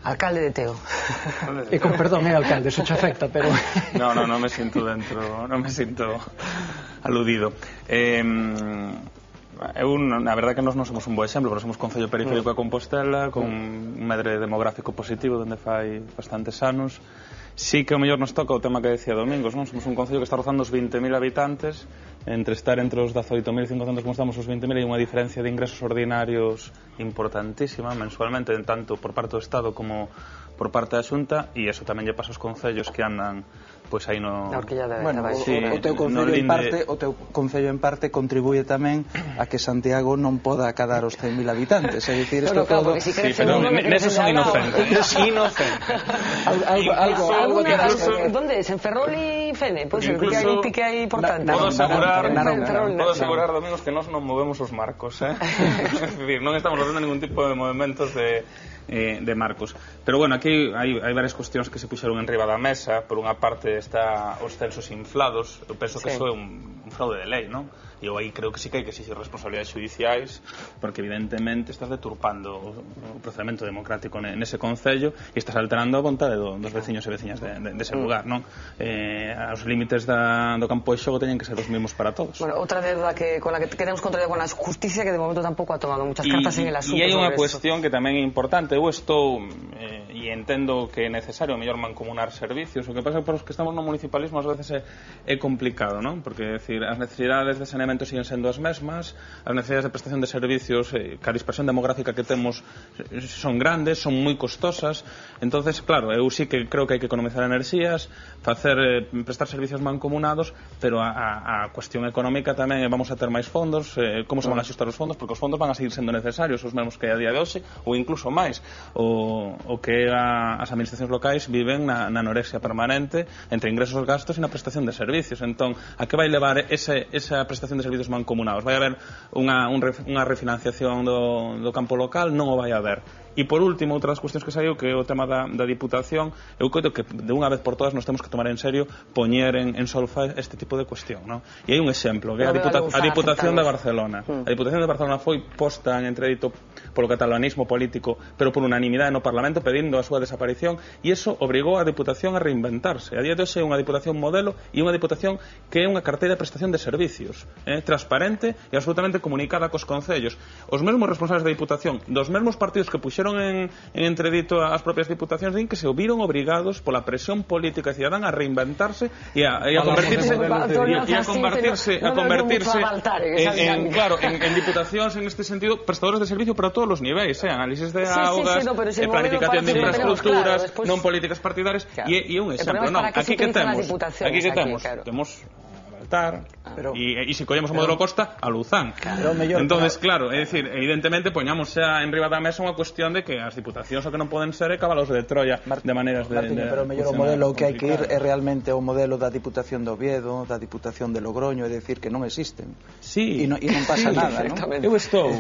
Alcalde de Teo. E con perdón, alcalde, se che afecta, pero... No me sinto dentro, non me sinto aludido. A verdade que nós non somos un bo exemplo, porque somos concello periférico a Compostela, con un medre demográfico positivo dende fai bastantes anos. Sí que o mellor nos toca o tema que decía Domingos, non? Somos un concello que está rozando os 20.000 habitantes, entre estar entre os 18.500 como estamos os 20.000, hai unha diferencia de ingresos ordinarios importantísima mensualmente, tanto por parte do Estado como por parte da Xunta, e eso tamén lle pasa aos concellos que andan pois aí no... Bueno, o teu concello en parte contribuye tamén a que Santiago non poda acadar os 100.000 habitantes, é dicir, isto todo... Pero neso son inocentes. Algo que... ¿Dónde es? ¿En Ferrol y Fene? Pues que hai un pique aí importante. Podo asegurar, Domingos, que nós non movemos os marcos, é dicir, non estamos facendo ningún tipo de movimentos de marcos. Pero bueno, aquí hai varias cuestións que se puxeron en riba da mesa. Por unha parte está os censos inflados. Eu penso que eso é un fraude de lei, non? E eu aí creo que sí que hai que exigir responsabilidades judiciais, porque evidentemente estás deturpando o procedimento democrático nese concello e estás alterando a vontade dos veciños e veciñas dese lugar, non? Os límites do campo de xogo teñen que ser os mesmos para todos. Bueno, outra deuda con la que tenemos contra con la justicia, que de momento tampouco ha tomado muchas cartas en el asunto. E hai unha cuestión que tamén é importante. Eu estou e entendo que é necesario mellor mancomunar servicios. O que pasa é que para os que estamos no municipalismo ás veces é complicado, non? Porque, decir, as necesidades de saneamento siguen sendo as mesmas, as necesidades de prestación de servicios, que a dispersión demográfica que temos son grandes, son moi costosas. Entonces, claro, eu sí que creo que hai que economizar enerxías, prestar servicios mancomunados, pero a cuestión económica tamén vamos a ter máis fondos, como se van a axustar os fondos, porque os fondos van a seguir sendo necesarios, os mesmos que a día de hoxe, ou incluso máis. O que as administracións locais viven na anorexia permanente entre ingresos e gastos e na prestación de servicios. Entón, a que vai levar esa prestación de servicios mancomunados? Vai haber unha refinanciación do campo local? Non o vai haber. E por último, outra das cuestións que saiu, que é o tema da Diputación. Eu creo que de unha vez por todas nos temos que tomar en serio poñer en solfa este tipo de cuestión, non? E hai un exemplo, que é a Diputación de Barcelona. A Diputación de Barcelona foi posta en entredito polo catalanismo político, pero por unanimidade no Parlamento, pedindo a súa desaparición, e iso obrigou a Diputación a reinventarse. A día de hoxe é unha Diputación modelo e unha Diputación que é unha carteira de prestación de servicios, transparente e absolutamente comunicada cos concellos. Os mesmos responsables da Diputación, dos mesmos partidos que puxeron en entredito as propias diputacións, din que se viron obrigados pola presión política cidadana a reinventarse e a convertirse en diputacións, en este sentido, prestadores de servicio para todos os niveis, análisis de augas, planificación de infraestructuras, non políticas partidarias, e un exemplo. Aquí que temos e se collemos o modelo Costa a Luzán. Entonces, claro, é dicir, evidentemente poñamos xa en riba da mesa unha cuestión de que as diputacións o que non poden ser é cabalos de Troya de maneiras de pero o mellor o modelo que hai que ir é realmente o modelo da Diputación de Oviedo, da Diputación de Logroño, é dicir, que non existen. Sí. E non pasa nada, non? Eu estou,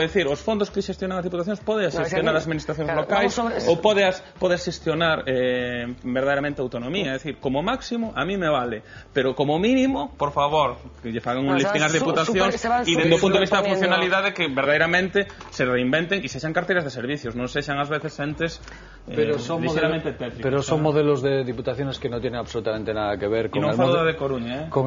é dicir, os fondos que xestionan as diputacións pode xestionar as administracións locais ou pode xestionar verdadeiramente autonomía, é dicir, como máximo a mí me vale, pero como mínimo por favor, que lle fagan un listing ás diputacións e desde o punto de vista da funcionalidade que verdadeiramente se reinventen e sexan carteiras de servicios, non sexan ás veces entes ligeramente tétricos. Pero son modelos de diputaciones que no tienen absolutamente nada que ver con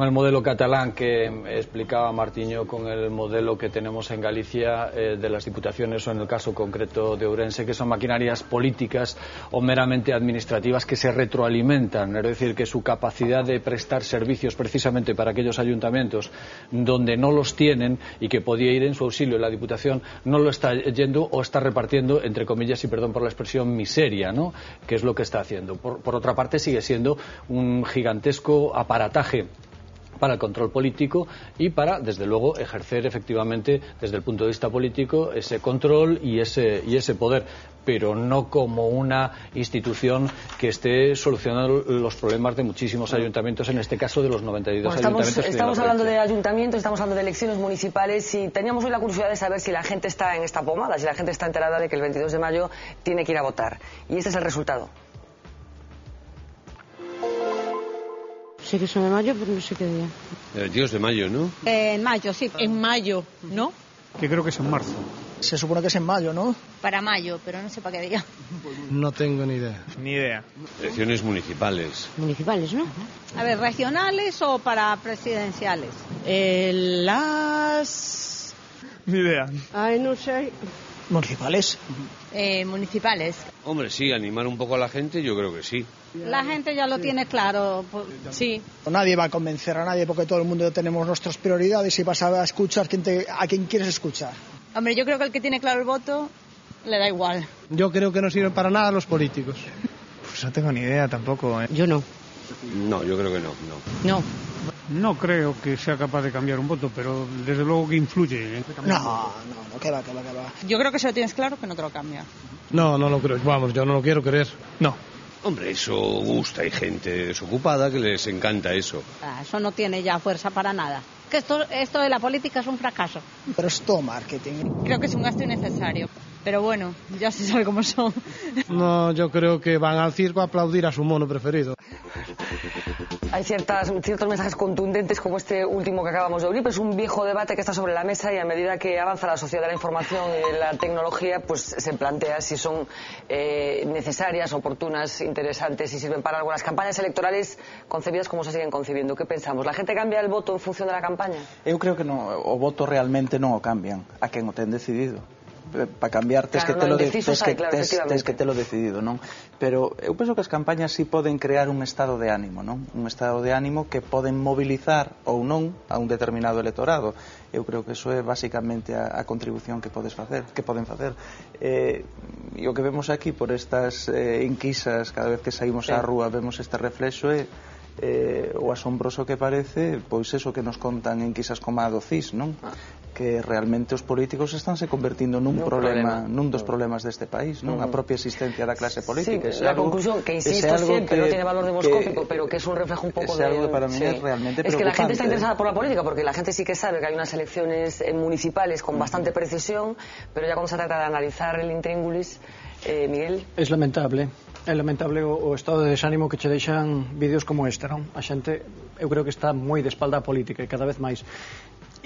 el modelo catalán que explicaba Martiño, con el modelo que tenemos en Galicia de las diputaciones, o en el caso concreto de Ourense, que son maquinarias políticas o meramente administrativas que se retroalimentan, es decir, que su capacidad de prestar servicios precisamente para aquellos ayuntamientos donde no los tienen y que podía ir en su auxilio la Diputación, no lo está yendo o está repartiendo, entre comillas, y perdón por la expresión, miseria, ¿no? Que es lo que está haciendo. Por otra parte, sigue siendo un gigantesco aparataje para el control político y para, desde luego, ejercer efectivamente desde el punto de vista político ese control y ese poder, pero no como una institución que esté solucionando los problemas de muchísimos ayuntamientos, en este caso de los 92 ayuntamientos. Estamos hablando de ayuntamientos, estamos hablando de elecciones municipales y teníamos hoy la curiosidad de saber si la gente está en esta pomada, si la gente está enterada de que el 22 de mayo tiene que ir a votar. Y este es el resultado. Sé que son de mayo, pero no sé qué día. El 22 de mayo, ¿no? En mayo, sí. En mayo, ¿no? Que creo que es en marzo. Se supone que es en mayo, ¿no? Para mayo, pero no sé para qué día. No tengo ni idea. Ni idea. Elecciones municipales. Municipales, ¿no? A ver, ¿regionales o para presidenciales? Las... Ni idea. Ay, no sé. ¿Municipales? Municipales. Hombre, sí, animar un poco a la gente, yo creo que sí. La gente ya lo tiene claro, sí. Nadie va a convencer a nadie porque todo el mundo tenemos nuestras prioridades y vas a escuchar a quien quieres escuchar. Hombre, yo creo que el que tiene claro el voto le da igual. Yo creo que no sirven para nada los políticos. Pues no tengo ni idea tampoco. Yo no. No, yo creo que no. No. No creo que sea capaz de cambiar un voto, pero desde luego que influye. No, que va. Yo creo que si lo tienes claro, que no te lo cambia. No lo creo. Vamos, yo no lo quiero creer. No. Hombre, eso gusta, hay gente desocupada que les encanta eso. Eso no tiene ya fuerza para nada. Que esto de la política es un fracaso. Pero es todo marketing. Creo que es un gasto innecesario. Pero bueno, ya se sabe cómo son. No, yo creo que van al circo a aplaudir a su mono preferido. Hay ciertos mensajes contundentes como este último que acabamos de oír, pero es un viejo debate que está sobre la mesa y a medida que avanza la sociedad de la información y de la tecnología, pues se plantea si son necesarias, oportunas, interesantes y sirven para algo. Las campañas electorales concebidas como se siguen concibiendo. ¿Qué pensamos? ¿La gente cambia el voto en función de la campaña? Eu creo que no, o voto realmente non o cambian a quen o ten decidido. Para cambiar tes que te lo decidido, non? Pero eu penso que as campañas sí poden crear un estado de ánimo, non? Un estado de ánimo que poden mobilizar ou non a un determinado electorado. Eu creo que eso é basicamente a contribución que poden facer. E o que vemos aquí por estas enquisas, cada vez que saímos á rúa vemos este reflexo o asombroso que parece, pois eso que nos contan enquisas como a do CIS, non? Que realmente os políticos estánse convertindo nun dos problemas deste país, non? A propia existencia da clase política. Sí, la conclusión, que insisto siempre, no tiene valor demoscópico, pero que es un reflejo un poco de... Es algo que para mí es realmente preocupante. Es que la gente está interesada por la política, porque la gente sí que sabe que hay unas elecciones municipales con bastante precisión, pero ya cuando se trata de analizar el intríngulis, Miguel... Es lamentable o estado de desánimo que che deixan vídeos como este, non? A xente, eu creo que está moi de espalda política e cada vez máis.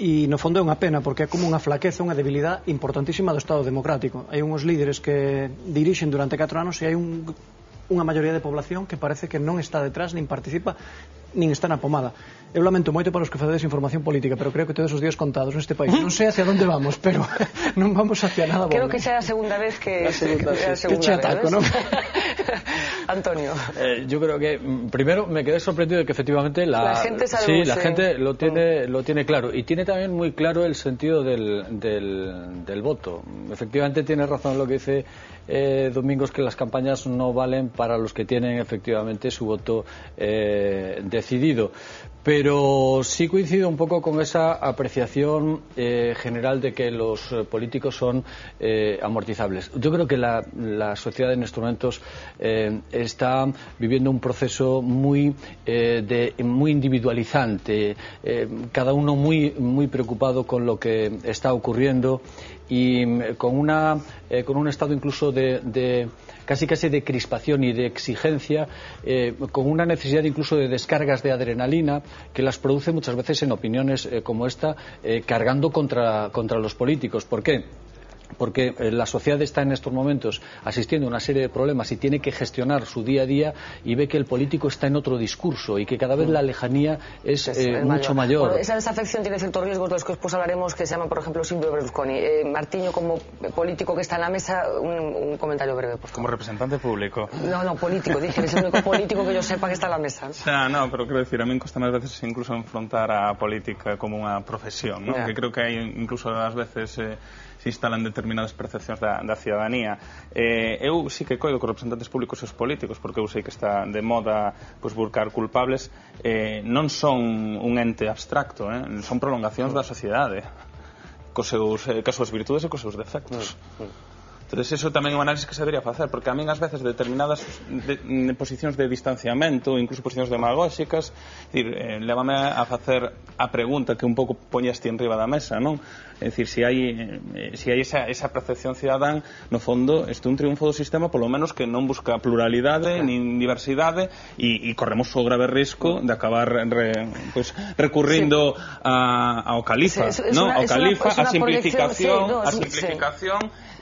E no fondo é unha pena porque é como unha flaqueza, unha debilidade importantísima do Estado democrático. Hai uns líderes que dirixen durante 4 anos e hai unha maioría de población que parece que non está detrás, nin participa, nin está na pomada. Eu lamento moito para os que facedes información política, pero creo que todos os días contados neste país. Non sei hacia onde vamos, pero non vamos hacia nada bueno. Creo que xa é a segunda vez que che ataco, non? Antonio. Yo creo que primero me quedé sorprendido de que efectivamente la gente lo tiene claro y tiene también muy claro el sentido del voto. Efectivamente tiene razón lo que dice Domingos, que las campañas no valen para los que tienen efectivamente su voto decidido. Pero sí coincido un poco con esa apreciación general de que los políticos son amortizables. Yo creo que la sociedad en estos momentos está viviendo un proceso muy individualizante, cada uno muy preocupado con lo que está ocurriendo y con un estado incluso de casi de crispación y de exigencia, con una necesidad incluso de descargas de adrenalina que las produce muchas veces en opiniones como esta, cargando contra los políticos. ¿Por qué? Porque la sociedad está en estos momentos asistiendo a una serie de problemas y tiene que gestionar su día a día y ve que el político está en otro discurso y que cada vez la lejanía es mucho mayor. Bueno, esa desafección tiene ciertos riesgos de los que después hablaremos, que se llaman, por ejemplo, Silvio Berlusconi. Martiño, como político que está en la mesa, un comentario breve, por favor. Como representante público. No, político, dije, es el único político que yo sepa que está en la mesa. No, pero quiero decir, a mí me cuesta más veces incluso enfrentar a política como unha profesión, ¿no? Que creo que hai incluso ás veces se instalan determinadas percepcións da ciudadanía. Eu sí que coido cos representantes públicos e os políticos, porque eu sei que está de moda buscar culpables, non son un ente abstracto, son prolongacións da sociedade, cos súas virtudes e cos seus defectos. Entonces, eso tamén é un análisis que se debería facer, porque a min ás veces determinadas posicións de distanciamento, incluso posicións demagóxicas, lévame a facer a pregunta que un pouco poñaste en riba da mesa, non? É dicir, se hai esa percepción cidadán, no fondo, este é un triunfo do sistema, polo menos que non busca pluralidade nin diversidade e corremos o grave risco de acabar recurrindo ao califa, a simplificación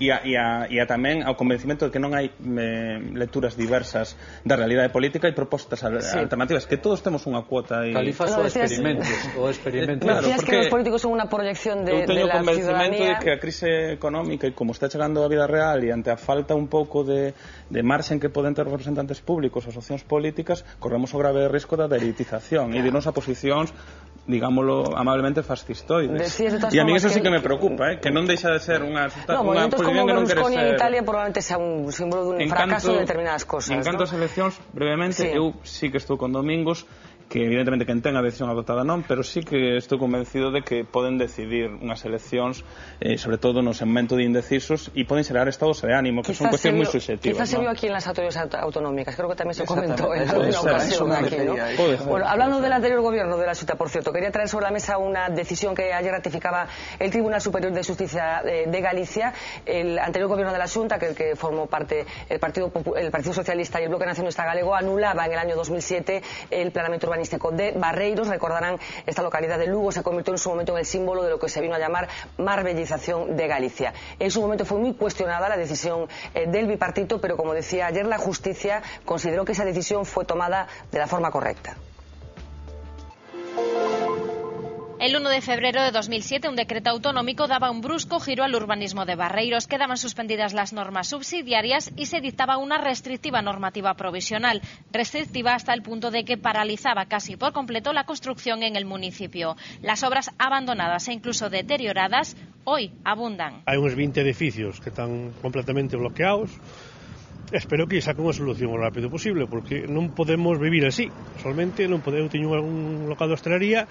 e a tamén ao convencimento de que non hai lecturas diversas da realidade política e propostas alternativas, que todos temos unha cuota aí. Califas ou experimentos. Decías que los políticos son unha proyección de la ciudadanía. Eu teño o convencimento de que a crise económica e como está chegando a vida real e ante a falta un pouco de marxen que poden ter os representantes públicos as opcións políticas, corremos o grave risco da deritización e de irnos a posicións, digámoslo amablemente, fascistoides. E a mí eso sí que me preocupa, que non deixa de ser unha movimientos como Berlusconi en Italia probablemente sea un símbolo dun fracaso de determinadas cosas. En canto ás eleccións, brevemente, eu sí que estou con Domingos, que evidentemente quen ten a decisión adoptada non, pero sí que estou convencido de que poden decidir unhas eleccións, sobre todo no segmento de indecisos, e poden xerar estados de ánimo, que son cuestións moi subjetivas. Quizás se vio aquí en las autoridades autonómicas, creo que tamén se comentó en alguna ocasión aquí, ¿no? Bueno, hablando del anterior gobierno de la Xunta, por cierto, quería traer sobre la mesa una decisión que ayer ratificaba el Tribunal Superior de Justicia de Galicia. El anterior gobierno de la Xunta, que formó parte el Partido Socialista y el Bloque Nacionalista Galego, anulaba en el año 2007 el planeamiento urbanístico de Barreiros. Recordarán, esta localidad de Lugo se convirtió en su momento en el símbolo de lo que se vino a llamar marbellización de Galicia. En su momento fue muy cuestionada la decisión del bipartito, pero como decía ayer, la justicia consideró que esa decisión fue tomada de la forma correcta. El 1 de febrero de 2007, un decreto autonómico daba un brusco giro al urbanismo de Barreiros. Quedaban suspendidas las normas subsidiarias y se dictaba una restrictiva normativa provisional, restrictiva hasta el punto de que paralizaba casi por completo la construcción en el municipio. Las obras abandonadas e incluso deterioradas hoy abundan. Hai uns 20 edificios que están completamente bloqueados. Espero que saquen unha solución o rápido posible, porque non podemos vivir así. Solamente non podemos tener un local de hostelería,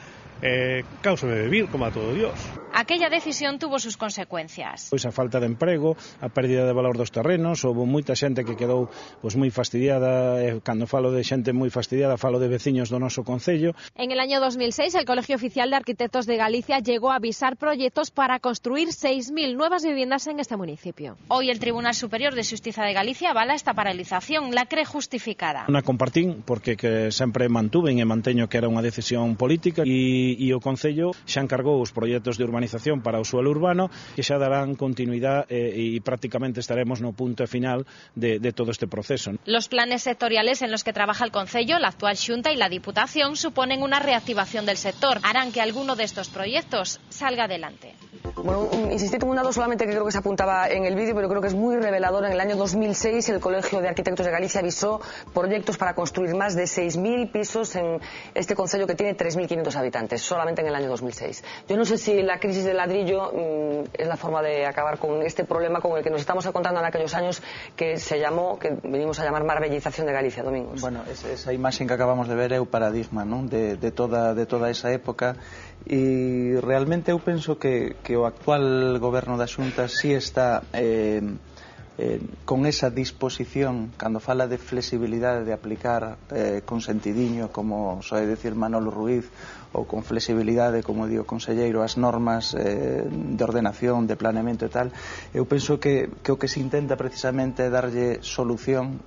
cáusame vivir como a todo Dios. Aquella decisión tuvo sus consecuencias. Pois a falta de emprego, a pérdida de valor dos terrenos, houve moita xente que quedou moi fastidiada, cando falo de xente moi fastidiada, falo de veciños do noso concello. En el año 2006, el Colegio Oficial de Arquitectos de Galicia llegó a avisar proyectos para construir 6.000 nuevas viviendas en este municipio. Hoy el Tribunal Superior de Justicia de Galicia avala esta paralización, la cree justificada. Non a compartín porque que sempre mantuven e manteño que era unha decisión política e o Concello xa encargou os proxectos de urbanización para o suelo urbano que xa darán continuidade e prácticamente estaremos no punto final de todo este proceso. Los planes sectoriales en los que trabaja el Concello, la actual Xunta y la Diputación suponen una reactivación del sector. Harán que alguno de estos proyectos salga adelante. Bueno, insistí en un dato solamente que creo que se apuntaba en el vídeo, pero creo que es muy revelador. En el año 2006 el Colegio de Arquitectos de Galicia avisó proyectos para construir más de 6.000 pisos en este concello que tiene 3.500 habitantes, solamente en el año 2006. Yo no sé si la crisis del ladrillo es la forma de acabar con este problema con el que nos estamos encontrando en aquellos años que venimos a llamar marbellización de Galicia, Domingos. Bueno, esa imagen que acabamos de ver é o paradigma, non? De toda esa época. E realmente eu penso que o actual goberno da Xunta si está con esa disposición, cando fala de flexibilidade de aplicar con sentidiño, como soe decir Manolo Ruiz, ou con flexibilidade, como di o conselleiro, as normas de ordenación, de planeamento e tal, eu penso que o que se intenta precisamente é darlle solución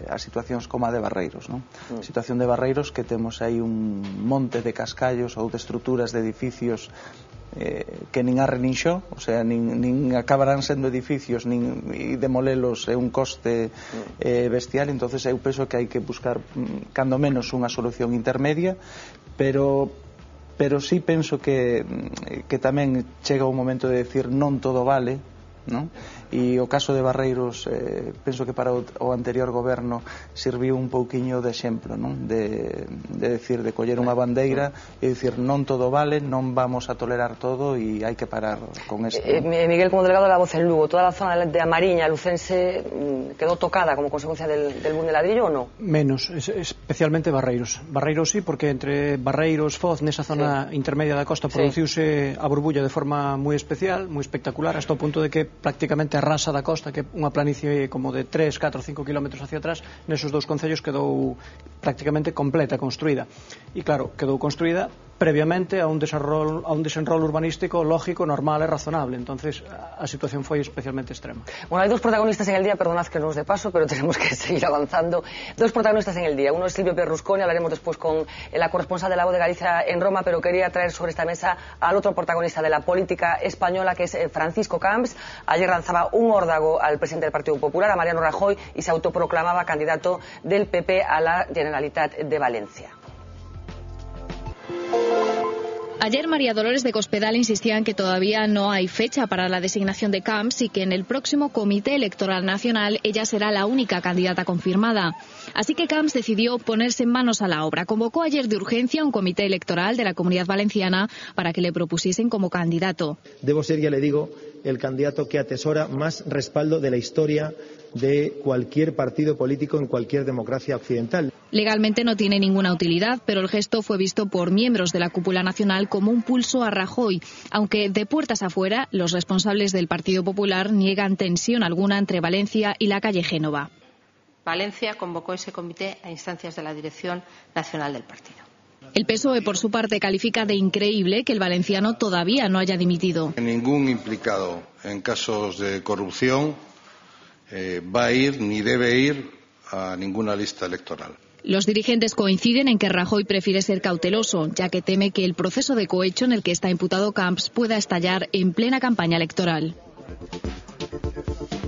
a situacións como a de Barreiros, non? A situación de Barreiros, que temos aí un monte de cascallos ou de estruturas de edificios que nin arre nin xo, o sea, nin acabarán sendo edificios, nin demolelos é un coste bestial. Entonces eu penso que hai que buscar cando menos unha solución intermedia, pero sí penso que tamén chega un momento de decir non todo vale, non? E o caso de Barreiros penso que para o anterior goberno serviu un pouquiño de exemplo, non? De decir, de coller unha bandeira e dicir non todo vale, non vamos a tolerar todo e hai que parar con esto. Miguel, como delegado de la Voz en Lugo, toda la zona de Amariña, Lucense, quedó tocada como consecuencia del boom de ladrillo o no? Menos, especialmente Barreiros. Barreiros sí, porque entre Barreiros, Foz, nesa zona intermedia da costa produciuse a burbulla de forma moi especial, moi espectacular, hasta o punto de que prácticamente a rasa da costa, que é unha planicie como de 3, 4, 5 kilómetros hacia atrás, nesos dous concellos quedou prácticamente completa, construída. E claro, quedou construída previamente a un desenrolo urbanístico lógico, normal e razonable. Entonces a situación foi especialmente extrema. Bueno, hay dos protagonistas en el día, perdonad que nos dé paso, pero tenemos que seguir avanzando. Dos protagonistas en el día. Uno es Silvio Berlusconi, hablaremos después con la corresponsal de La Voz de Galicia en Roma, pero quería traer sobre esta mesa al otro protagonista de la política española, que es Francisco Camps. Ayer lanzaba un órdago al presidente del Partido Popular, a Mariano Rajoy, y se autoproclamaba candidato del PP a la Generalitat de Valencia. Ayer María Dolores de Cospedal insistía en que todavía no hay fecha para la designación de Camps y que en el próximo Comité Electoral Nacional ella será la única candidata confirmada. Así que Camps decidió ponerse manos a la obra. Convocó ayer de urgencia un comité electoral de la Comunidad Valenciana para que le propusiesen como candidato. Debo ser, ya le digo, el candidato que atesora más respaldo de la historia de cualquier partido político en cualquier democracia occidental. Legalmente no tiene ninguna utilidad, pero el gesto fue visto por miembros de la cúpula nacional como un pulso a Rajoy, aunque de puertas afuera los responsables del Partido Popular niegan tensión alguna entre Valencia y la calle Génova. Valencia convocó ese comité a instancias de la Dirección Nacional del partido. El PSOE, por su parte, califica de increíble que el valenciano todavía no haya dimitido. Ningún implicado en casos de corrupción va a ir ni debe ir a ninguna lista electoral. Los dirigentes coinciden en que Rajoy prefiere ser cauteloso, ya que teme que el proceso de cohecho en el que está imputado Camps pueda estallar en plena campaña electoral.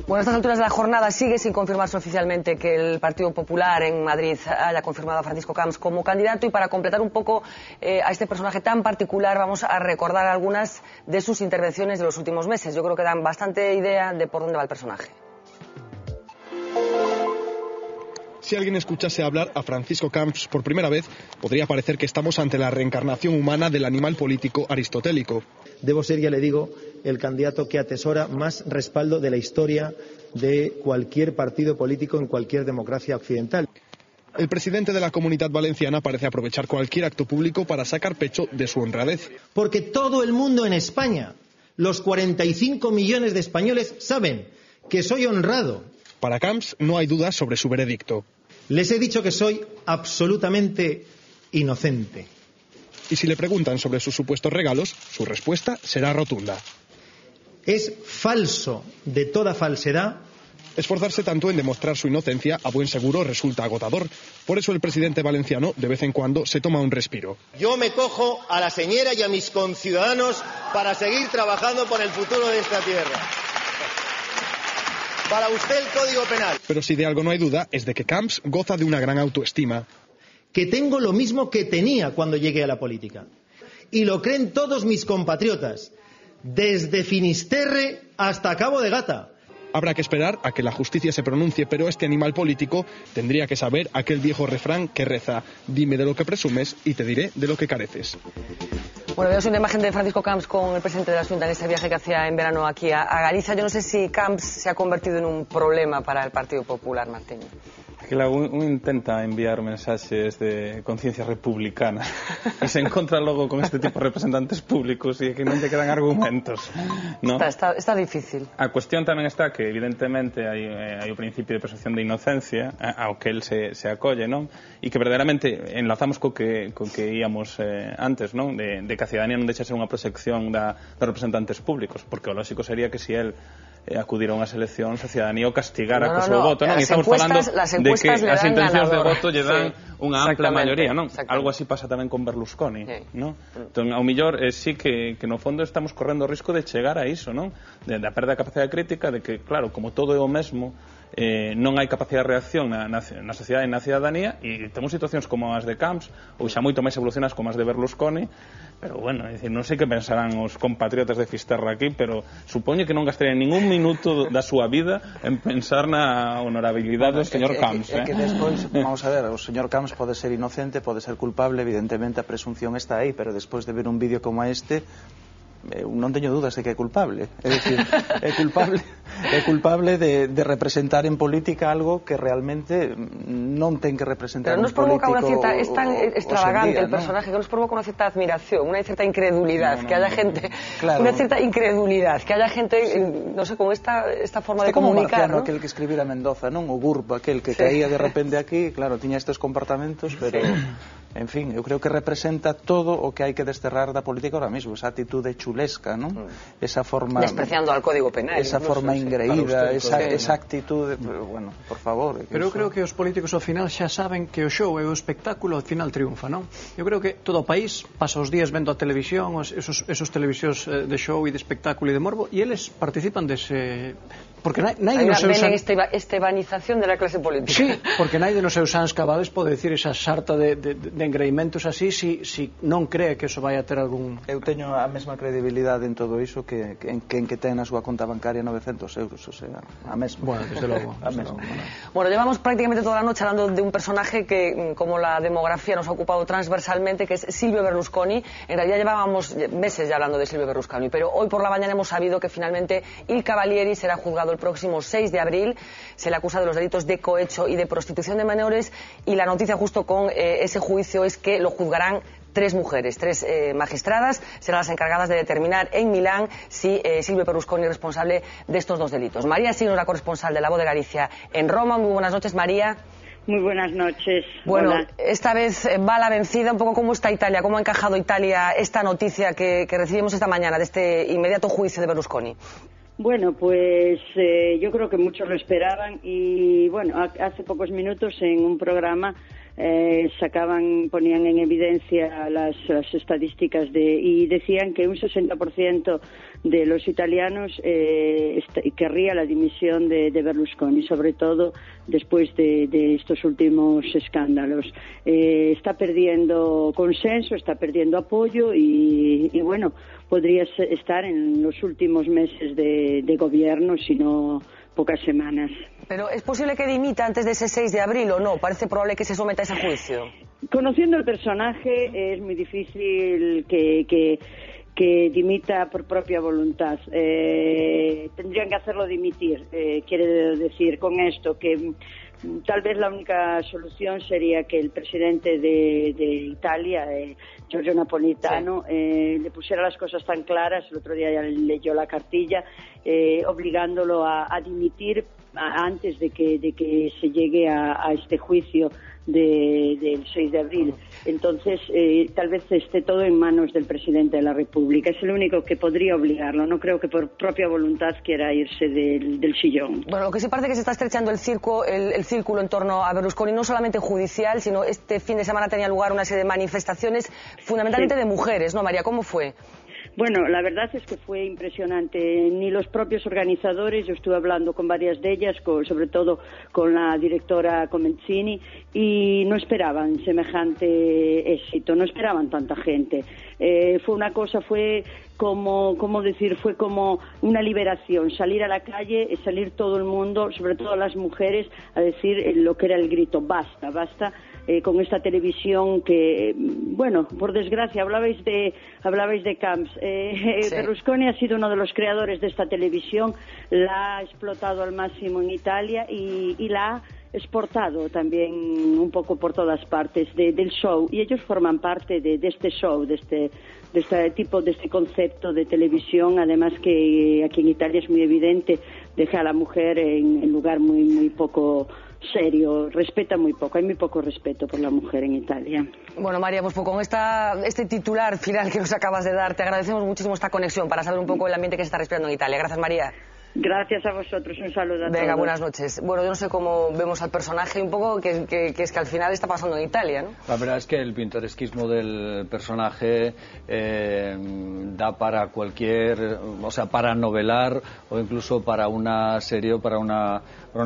Bueno, a estas alturas de la jornada sigue sin confirmarse oficialmente que el Partido Popular en Madrid haya confirmado a Francisco Camps como candidato, y para completar un poco a este personaje tan particular vamos a recordar algunas de sus intervenciones de los últimos meses. Yo creo que dan bastante idea de por dónde va el personaje. Si alguien escuchase hablar a Francisco Camps por primera vez, podría parecer que estamos ante la reencarnación humana del animal político aristotélico. Debo ser, ya le digo, el candidato que atesora más respaldo de la historia de cualquier partido político en cualquier democracia occidental. El presidente de la Comunidad Valenciana parece aprovechar cualquier acto público para sacar pecho de su honradez. Porque todo el mundo en España, los 45 millones de españoles, saben que soy honrado. Para Camps no hay dudas sobre su veredicto. Les he dicho que soy absolutamente inocente. Y si le preguntan sobre sus supuestos regalos, su respuesta será rotunda. Es falso de toda falsedad. Esforzarse tanto en demostrar su inocencia a buen seguro resulta agotador. Por eso el presidente valenciano de vez en cuando se toma un respiro. Yo me cojo a la señora y a mis conciudadanos para seguir trabajando por el futuro de esta tierra. Para usted el Código Penal. Pero si de algo no hay duda es de que Camps goza de una gran autoestima. Que tengo lo mismo que tenía cuando llegué a la política. Y lo creen todos mis compatriotas, desde Finisterre hasta Cabo de Gata. Habrá que esperar a que la justicia se pronuncie, pero este animal político tendría que saber aquel viejo refrán que reza: dime de lo que presumes y te diré de lo que careces. Bueno, vemos una imagen de Francisco Camps con el presidente de la Xunta en ese viaje que hacía en verano aquí a Galicia. Yo no sé si Camps se ha convertido en un problema para el Partido Popular, Martín. Claro, un intenta enviar mensaxes de conciencia republicana e se encontra logo con este tipo de representantes públicos e que non lle quedan argumentos, ¿no? Está difícil. A cuestión tamén está que evidentemente hai o principio de presunción de inocencia ao que el se acolle, non? E que verdadeiramente enlazamos co que íamos antes, non? De que a cidadanía non deixa ser unha proxección dos representantes públicos, porque o lóxico sería que si el acudir a unhas eleccións a cidadanía o castigara co seu voto, non? E estamos falando de que as intencións de voto lle dan unha ampla maioría, non? Algo así pasa tamén con Berlusconi, non? Entón, ao millor sí que no fondo estamos correndo o risco de chegar a iso, non? Da perda de capacidade crítica, de que, claro, como todo é o mesmo, non hai capacidade de reacción na sociedade e na cidadanía, e temos situacións como as de Camps, ou xa moito máis evolucionadas como as de Berlusconi. Pero, bueno, é dicir, non sei que pensarán os compatriotas de Fisterra aquí, pero supoño que non gastarían ningún minuto da súa vida en pensar na honorabilidade do señor Camps. É que despois, vamos a ver, o señor Camps pode ser inocente, pode ser culpable, evidentemente a presunción está aí, pero despois de ver un vídeo como este, non teño dudas de que é culpable. É dicir, é culpable de representar en política algo que realmente non ten que representar un político. Es tan extravagante el personaje que nos provoca una cierta admiración, una cierta incredulidad, que haya gente, una cierta incredulidad, que haya gente, no sé, con esta forma de comunicar, ¿no? Aquel que escribira Mendoza, non? O Gurb, aquel que caía de repente aquí, claro, tiña estes comportamentos, pero en fin, eu creo que representa todo o que hai que desterrar da política ahora mismo, esa actitude chulesca, ¿no? Esa forma despreciando al Código Penal, esa forma ingreída, esa actitude, bueno, por favor. Pero eu creo que os políticos ao final xa saben que o show e o espectáculo ao final triunfa, non? Eu creo que todo o país pasa os días vendo a televisión, esos televisións de show e de espectáculo e de morbo, e eles participan dese... Porque hai unha estebanización de la clase política. Sí, porque naide nos seus ans cabales pode decir esa sarta de engreimentos así si non cree que eso vai a ter algún... Eu teño a mesma credibilidade en todo iso que ten na súa conta bancaria 900 euros, o sea, a mesma. Bueno, desde logo. Bueno, llevamos prácticamente toda la noche hablando de un personaje que, como la demografía nos ha ocupado transversalmente, que es Silvio Berlusconi. En realidad llevábamos meses ya hablando de Silvio Berlusconi, pero hoy por la mañana hemos sabido que finalmente Il Cavalieri será juzgado el próximo 6 de abril. Se le acusa de los delitos de cohecho y de prostitución de menores, y la noticia justo con ese juicio es que lo juzgarán 3 mujeres, 3 magistradas, serán las encargadas de determinar en Milán si Silvio Berlusconi es responsable de estos 2 delitos. María Signo, la corresponsal de La Voz de Galicia en Roma. Muy buenas noches, María. Muy buenas noches. Bueno, hola. Esta vez va la vencida. Un poco cómo está Italia, cómo ha encajado Italia esta noticia que recibimos esta mañana de este inmediato juicio de Berlusconi. Bueno, pues yo creo que muchos lo esperaban y bueno, hace pocos minutos en un programa ponían en evidencia las estadísticas y decían que un 60% de los italianos querría la dimisión de Berlusconi, sobre todo después de estos últimos escándalos. Está perdiendo consenso, está perdiendo apoyo y bueno, podría estar en los últimos meses de gobierno, si no pocas semanas. ¿Pero es posible que dimita antes de ese 6 de abril o no? ¿Parece probable que se someta a ese juicio? Conociendo el personaje es muy difícil que dimita por propia voluntad. Tendrían que hacerlo dimitir. Quiere decir con esto que tal vez la única solución sería que el presidente de Italia, Giorgio Napolitano, le pusiera las cosas tan claras. El otro día ya leyó la cartilla obligándolo a dimitir antes de que se llegue a este juicio del 6 de abril. Entonces, tal vez esté todo en manos del presidente de la República. Es el único que podría obligarlo. No creo que por propia voluntad quiera irse del sillón. Bueno, lo que sí parece que se está estrechando el círculo en torno a Berlusconi, no solamente judicial, sino este fin de semana tenía lugar una serie de manifestaciones, fundamentalmente de mujeres, ¿no, María? ¿Cómo fue? Bueno, la verdad es que fue impresionante. Ni los propios organizadores, yo estuve hablando con varias de ellas, sobre todo con la directora Comencini, y no esperaban semejante éxito, no esperaban tanta gente. Fue como una liberación, salir a la calle, salir todo el mundo, sobre todo las mujeres, a decir lo que era el grito, basta, basta. Con esta televisión que, bueno, por desgracia, hablabais de Camps. Sí. Berlusconi ha sido uno de los creadores de esta televisión, la ha explotado al máximo en Italia y la ha exportado también un poco por todas partes del show, y ellos forman parte de este show, de este concepto de televisión, además que aquí en Italia es muy evidente, deja a la mujer en lugar muy poco serio, respeta muy poco, hay muy poco respeto por la mujer en Italia. Bueno, María, pues con este titular final que nos acabas de dar, te agradecemos muchísimo esta conexión para saber un poco el ambiente que se está respirando en Italia. Gracias, María. Gracias a vosotros, un saludo a todos. Venga, buenas noches. Bueno, yo no sé cómo vemos al personaje un poco, que es que al final está pasando en Italia, ¿no? La verdad es que el pintoresquismo del personaje da para cualquier, o sea, para novelar o incluso para una serie o para una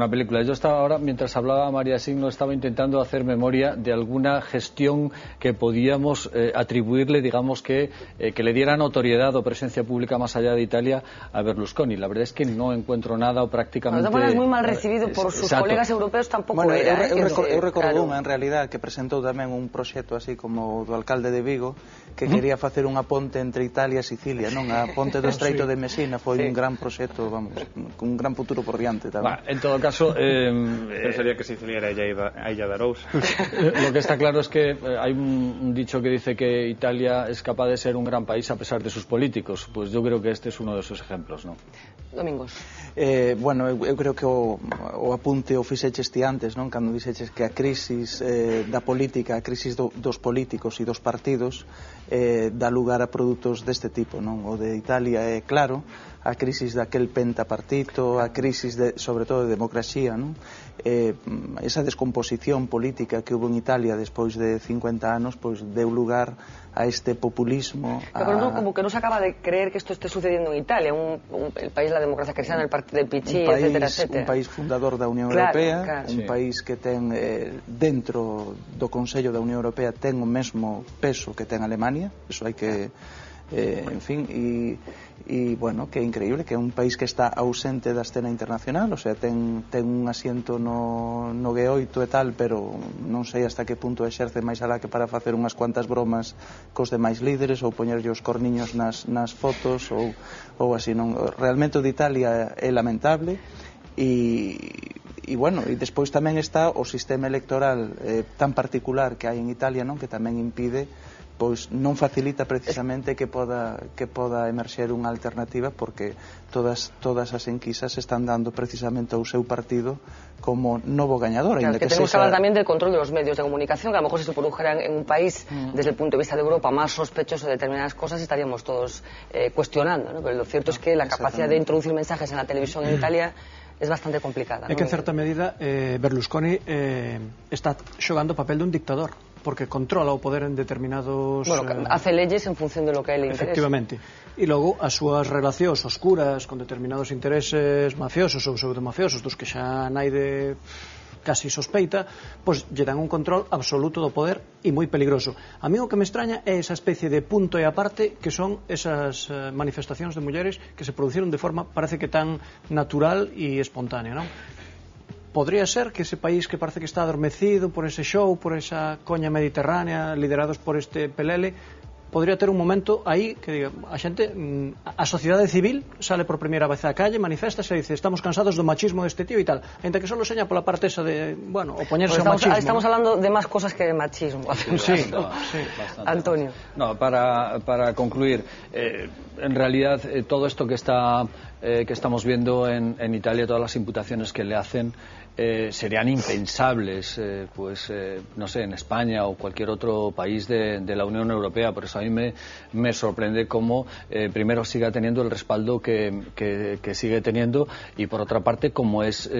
película. Yo estaba ahora, mientras hablaba María Signo, estaba intentando hacer memoria de alguna gestión que podíamos atribuirle, digamos que le diera notoriedad o presencia pública más allá de Italia a Berlusconi. La verdad es que no encuentro nada o prácticamente... De todas maneras, muy mal recibido por sus colegas europeos tampouco bueno, era. Eu recordo unha, en realidad, que presentou tamén un proxecto así como do alcalde de Vigo, que quería facer unha ponte entre Italia e Sicilia, non? A ponte do Estreito de Messina foi un gran proxecto, vamos, con un gran futuro por diante tamén. En todo caso... Pensaría que Sicilia era a Illa de Arousa. Lo que está claro es que hay un dicho que dice que Italia es capaz de ser un gran país a pesar de sus políticos. Pues yo creo que este es uno de esos ejemplos, ¿no? Domingos. Bueno, eu creo que o apunte o fixeches ti antes, non? Cando dixeches que a crisis da política, a crisis dos políticos e dos partidos dá lugar a produtos deste tipo, non? O de Italia é claro, a crisis daquel pentapartito, a crisis sobre todo de democracia, non? Esa descomposición política que hubo en Italia despois de 50 anos, pois deu lugar a este populismo. Pero como que no se acaba de creer que esto esté sucediendo en Italia, el país de la democracia cristiana, el partido del Pichí, etcétera, etcétera. Un país fundador da Unión Europea, un país que ten dentro do Consello da Unión Europea ten o mesmo peso que ten Alemania, eso hai que en fin, e bueno, que é increíble, que é un país que está ausente da escena internacional, o sea, ten un asiento no G8 e tal, pero non sei hasta que punto exerce máis alá que para facer unhas cuantas bromas cos demais líderes ou poñerlle os corniños nas fotos ou así, non. Realmente o de Italia é lamentable e bueno, e despois tamén está o sistema electoral tan particular que hai en Italia, non, que tamén impide, pois non facilita precisamente que poda emerxer unha alternativa, porque todas as enquisas están dando precisamente ao seu partido como novo gañador. Claro, que tenemos que hablar tamén del control de los medios de comunicación, que a lo mejor si se produjeran en un país desde el punto de vista de Europa más sospechoso de determinadas cosas, estaríamos todos cuestionando, ¿no? Pero lo cierto es que la capacidad de introducir mensajes en la televisión en Italia es bastante complicada, ¿no? É que en certa medida Berlusconi está xogando o papel dun dictador, porque controla o poder en determinados... Bueno, hace leyes en función de lo que a él le interesa. Efectivamente. E logo as súas relacións oscuras con determinados intereses mafiosos ou pseudomafiosos, dos que xa naide casi sospeita, pois lle dan un control absoluto do poder e moi peligroso. A mí o que me extraña é esa especie de punto e aparte que son esas manifestacións de mulleres que se produciron de forma, parece que tan natural e espontánea, non? Podría ser que ese país que parece que está adormecido por ese show, por esa coña mediterránea, liderados por este pelele, podría ter un momento aí que diga, a xente, a sociedade civil sale por primeira vez á calle, manifestase e dice, estamos cansados do machismo deste tío e tal, ainda que solo seña pola parte esa de, bueno, opoñerse ao machismo. Estamos hablando de más cosas que de machismo. Sí, Antonio. No, para concluir, en realidad todo esto que estamos viendo en Italia, todas las imputaciones que le hacen, serían impensables, no sé, en España o cualquier otro país de la Unión Europea. Por eso a mí me sorprende cómo primero siga teniendo el respaldo que sigue teniendo, y por otra parte cómo es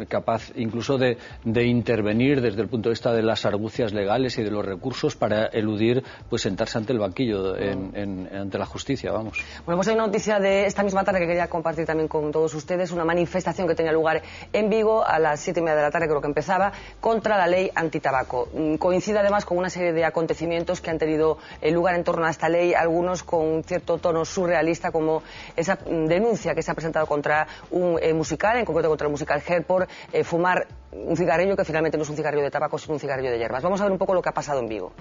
capaz incluso de intervenir desde el punto de vista de las argucias legales y de los recursos para eludir sentarse ante el banquillo ante la justicia, vamos. Bueno, pues hay una noticia de esta misma tarde que quería compartir también con todos ustedes, una manifestación que tenía lugar en Vigo a las 7:30 de la tarde, creo que empezaba, contra la ley antitabaco. Coincide además con una serie de acontecimientos que han tenido lugar en torno a esta ley, algunos con un cierto tono surrealista, como esa denuncia que se ha presentado contra un musical, en concreto contra el musical Hair, por fumar un cigarrillo que finalmente no es un cigarrillo de tabaco, sino un cigarrillo de hierbas. Vamos a ver un poco lo que ha pasado en Vigo.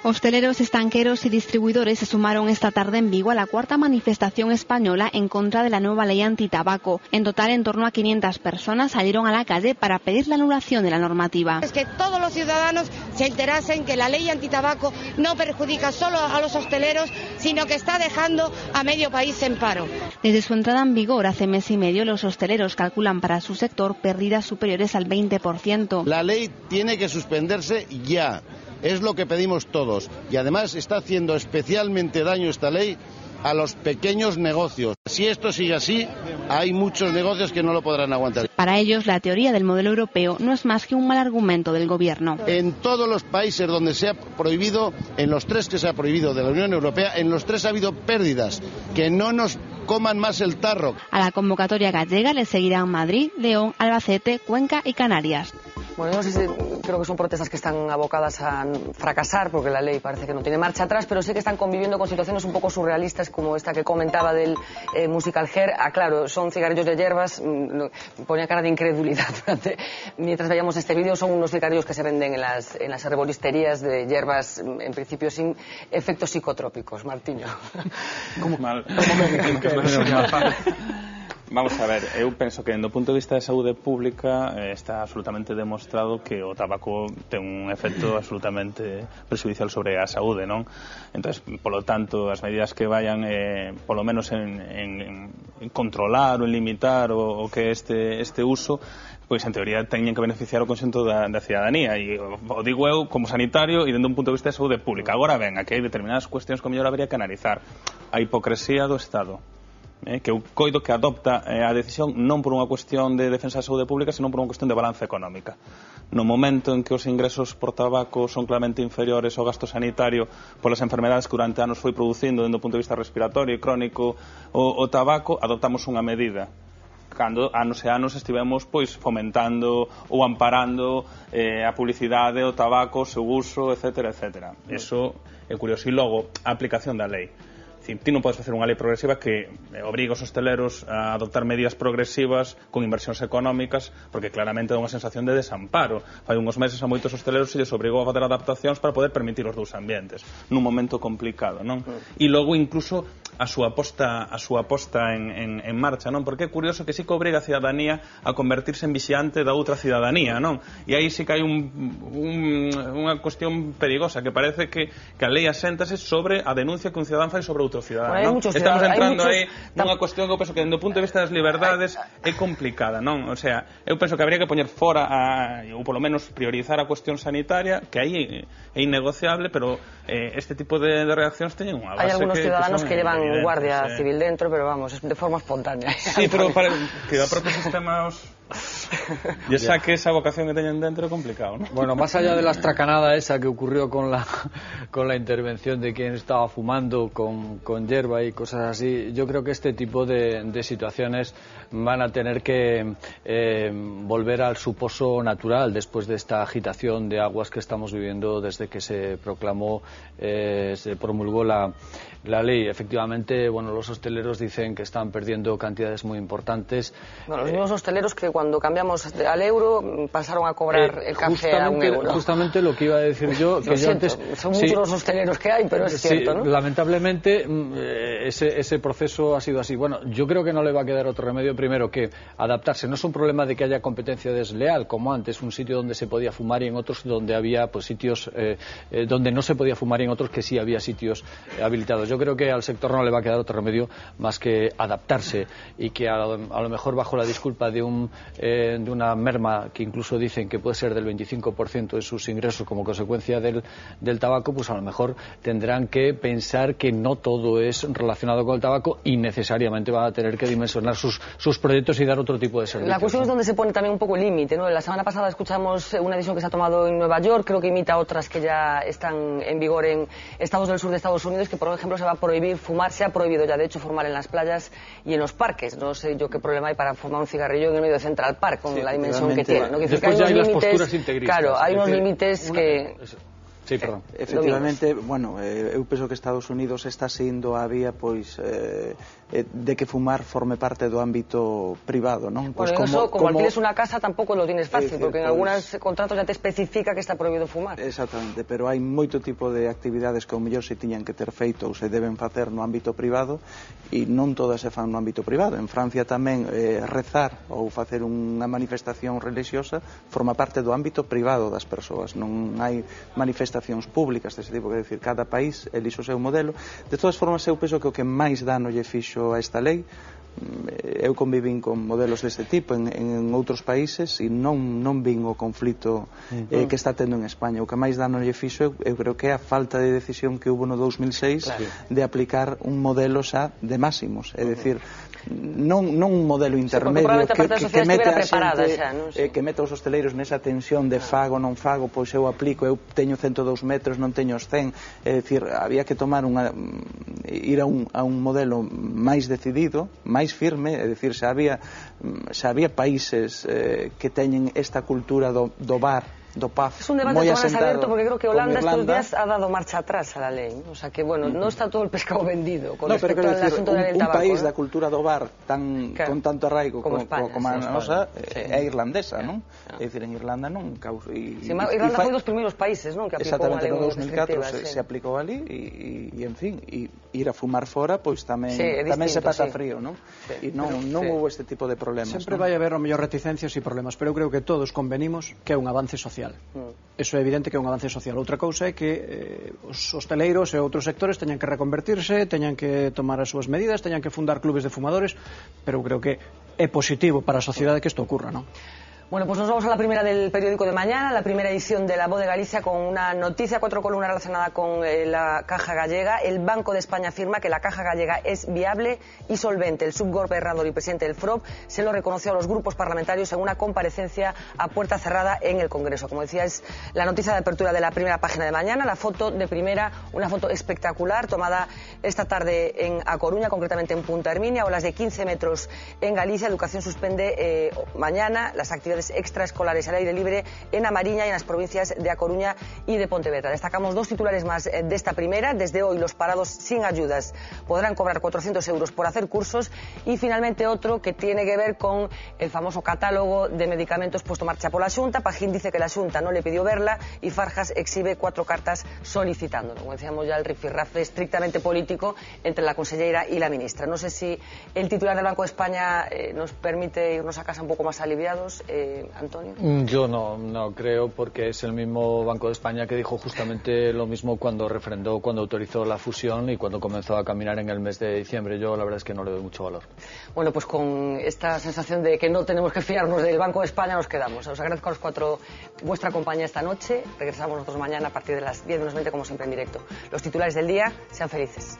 Hosteleros, estanqueros y distribuidores se sumaron esta tarde en Vigo a la cuarta manifestación española en contra de la nueva ley antitabaco. En total, en torno a 500 personas salieron a la calle para pedir la anulación de la normativa. Es que todos los ciudadanos se enterasen que la ley antitabaco no perjudica solo a los hosteleros, sino que está dejando a medio país en paro. Desde su entrada en vigor hace mes y medio, los hosteleros calculan para su sector pérdidas superiores al 20%. La ley tiene que suspenderse ya. Es lo que pedimos todos. Y además está haciendo especialmente daño esta ley a los pequeños negocios. Si esto sigue así, hay muchos negocios que no lo podrán aguantar. Para ellos, la teoría del modelo europeo no es más que un mal argumento del gobierno. En todos los países donde se ha prohibido, en los 3 que se ha prohibido de la Unión Europea, en los 3 ha habido pérdidas. Que no nos coman más el tarro. A la convocatoria gallega le seguirán Madrid, León, Albacete, Cuenca y Canarias. Bueno, no sé si creo que son protestas que están abocadas a fracasar porque la ley parece que no tiene marcha atrás, pero sí que están conviviendo con situaciones un poco surrealistas como esta que comentaba del Musical Hair. Claro, son cigarrillos de hierbas, ponía cara de incredulidad mientras veíamos este vídeo. Son unos cigarrillos que se venden en las herboristerías de hierbas, en principio sin efectos psicotrópicos. Martiño. ¿Cómo mal? Vamos a ver, eu penso que do punto de vista de saúde pública está absolutamente demostrado que o tabaco ten un efecto absolutamente prexudicial sobre a saúde, non? Entonces, polo tanto, as medidas que vayan polo menos en controlar ou en limitar o que este uso, pois en teoría teñen que beneficiar o conxunto da cidadanía, e o digo eu como sanitario e dende un punto de vista de saúde pública. Agora ben, aquí hai determinadas cuestións que mellor habería que analizar. A hipocresía do Estado, que eu coido que adopta a decisión non por unha cuestión de defensa da saúde pública, senón por unha cuestión de balanza económica. No momento en que os ingresos por tabaco son claramente inferiores ao gasto sanitario polas enfermedades que durante anos foi producindo dende o punto de vista respiratorio e crónico o tabaco, adoptamos unha medida cando anos e anos estivemos pois fomentando ou amparando a publicidade, o tabaco, o seu uso, etcétera, etcétera. Eso é curioso. E logo, a aplicación da lei. Ti non podes facer unha lei progresiva que obriga os hosteleros a adoptar medidas progresivas con inversións económicas, porque claramente dá unha sensación de desamparo. Fai uns meses a moitos hosteleros se lles obrigou a facer adaptacións para poder permitir os dous ambientes nun momento complicado, non? E logo incluso a súa posta en marcha, non? Porque é curioso que sí que obriga a cidadanía a convertirse en vixiante da outra cidadanía, non? E aí sí que hai unha cuestión perigosa, que parece que a lei aséntase sobre a denuncia que un cidadán fai sobre outro cidadán, non? Estamos entrando aí nunha cuestión que eu penso que dentro do punto de vista das liberdades é complicada, non? O sea, eu penso que habría que poñer fora ou polo menos priorizar a cuestión sanitaria, que aí é innegociable, pero este tipo de reaccións teñen unha base. Hai algunos ciudadanos que llevan guardia civil dentro, pero vamos, es de forma espontánea. Sí, pero para que o propio sistema ya saque esa vocación que teñen dentro é complicado, ¿no? Bueno, más allá de la estracanada esa que ocurrió con la intervención de quien estaba fumando con hierba y cosas así, yo creo que este tipo de situaciones van a tener que volver al su poso natural después de esta agitación de aguas que estamos viviendo desde que se proclamó, se promulgó la ley. Efectivamente, bueno, los hosteleros dicen que están perdiendo cantidades muy importantes. Bueno, los mismos hosteleros que cuando cambiamos al euro pasaron a cobrar el café a €1. Justamente lo que iba a decir yo, que yo antes, son muchos los hosteleros que hay, pero es cierto, ¿no? Lamentablemente ese proceso ha sido así. Bueno, yo creo que no le va a quedar otro remedio, primero que adaptarse. No es un problema de que haya competencia desleal, como antes, un sitio donde se podía fumar y en otros donde había pues sitios donde no se podía fumar y en otros que sí había sitios habilitados. Yo creo que al sector no le va a quedar otro remedio más que adaptarse, y que a lo mejor bajo la disculpa de una merma que incluso dicen que puede ser del 25% de sus ingresos como consecuencia del tabaco, pues a lo mejor tendrán que pensar que no todo es relacionado con el tabaco y necesariamente van a tener que dimensionar sus proyectos y dar otro tipo de servicios. La cuestión es donde se pone también un poco el límite, ¿no? La semana pasada escuchamos una decisión que se ha tomado en Nueva York, creo que imita otras que ya están en vigor en estados del sur de Estados Unidos, que por ejemplo se va a prohibir fumar, se ha prohibido ya de hecho fumar en las playas y en los parques. No sé yo qué problema hay para fumar un cigarrillo en el medio de Central Park con la dimensión que tiene, ¿no? Que después ya hay las posturas integristas. Claro, hay unos límites que... Sí, perdón. Efectivamente, bueno, eu penso que Estados Unidos está sendo a vía pois de que fumar forme parte do ámbito privado, non? Pues bueno, eso, como alquiles una casa tampouco lo tienes fácil, porque en algunos contratos ya te especifica que está prohibido fumar. Exactamente, pero hai moito tipo de actividades que ao mellor se tiñan que ter feito ou se deben facer no ámbito privado e non todas se fan no ámbito privado. En Francia tamén rezar ou facer unha manifestación religiosa forma parte do ámbito privado das persoas, non hai manifestacións públicas dese tipo, que decir, cada país elixe o seu modelo. De todas formas, eu penso que o que máis dano lle fixo a esta lei, eu convivín con modelos deste tipo en outros países e non vin o conflito que está tendo en España. O que máis dano lle fixo eu creo que é a falta de decisión que hubo no 2006 de aplicar un modelo xa de máximos, é dicir, non un modelo intermedio que mete a xente, que mete os hosteleiros nesa tensión de fago, non fago, pois eu aplico, eu teño 102 metros, non teño os 100, é dicir, había que tomar ir a un modelo máis decidido, máis firme, é dicir, xa había países que teñen esta cultura do bar, do paz. Es un debate más abierto porque creo que Holanda estos días ha dado marcha atrás a la ley. O sea que, bueno, no está todo el pescado vendido con respecto al asunto del tabaco. Un país da cultura do bar con tanto arraigo como a nosa é irlandesa, non? É dicir, en Irlanda non causa... Irlanda foi dos primeiros países, non? Que aplicou a lei no 2004 se aplicou ali e, en fin, ir a fumar fora, pois tamén se pasa frío, non? E non houve este tipo de problemas. Sempre vai haber, ao mellor, reticencias e problemas, pero eu creo que todos convenimos que é un avance social. Eso é evidente que é un avance social. Outra cousa é que os hosteleiros e outros sectores teñan que reconvertirse, teñan que tomar as súas medidas, teñan que fundar clubes de fumadores, pero eu creo que é positivo para a sociedade que isto ocurra, non? Bueno, pues nos vamos a la primera del periódico de mañana, la primera edición de La Voz de Galicia, con una noticia, 4 columnas relacionada con la Caja Gallega. El Banco de España afirma que la Caja Gallega es viable y solvente. El subgobernador y presidente del FROB se lo reconoció a los grupos parlamentarios en una comparecencia a puerta cerrada en el Congreso. Como decía, es la noticia de apertura de la primera página de mañana. La foto de primera, una foto espectacular tomada esta tarde en A Coruña, concretamente en Punta Herminia, olas de 15 metros en Galicia. Educación suspende mañana las actividades extraescolares al aire libre en A Mariña y en las provincias de A Coruña y de Pontevedra. Destacamos 2 titulares más de esta primera. Desde hoy los parados sin ayudas podrán cobrar 400 euros por hacer cursos, y finalmente otro que tiene que ver con el famoso catálogo de medicamentos puesto en marcha por la Xunta. Pajín dice que la Xunta no le pidió verla y Farjas exhibe 4 cartas solicitándolo. Como decíamos ya, el rifirrafe estrictamente político entre la consellera y la ministra. No sé si el titular del Banco de España nos permite irnos a casa un poco más aliviados. Antonio. Yo no creo, porque es el mismo Banco de España que dijo justamente lo mismo cuando refrendó, cuando autorizó la fusión y cuando comenzó a caminar en el mes de diciembre. Yo la verdad es que no le doy mucho valor. Bueno, pues con esta sensación de que no tenemos que fiarnos del Banco de España nos quedamos. Os agradezco a los 4 vuestra compañía esta noche. Regresamos nosotros mañana a partir de las 10 menos 20, como siempre, en directo. Los titulares del día, sean felices.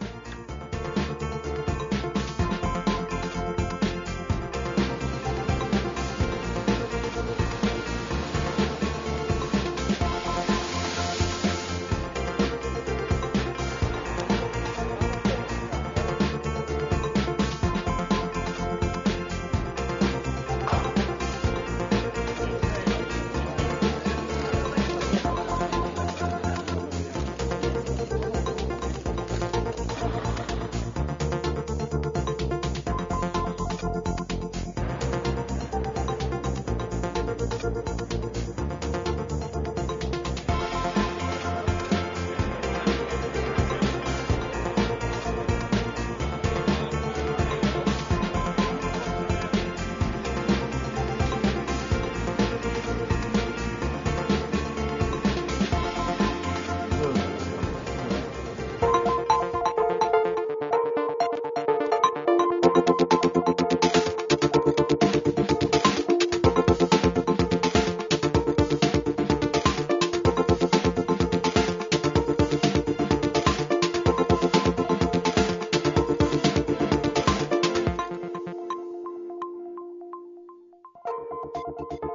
Thank you.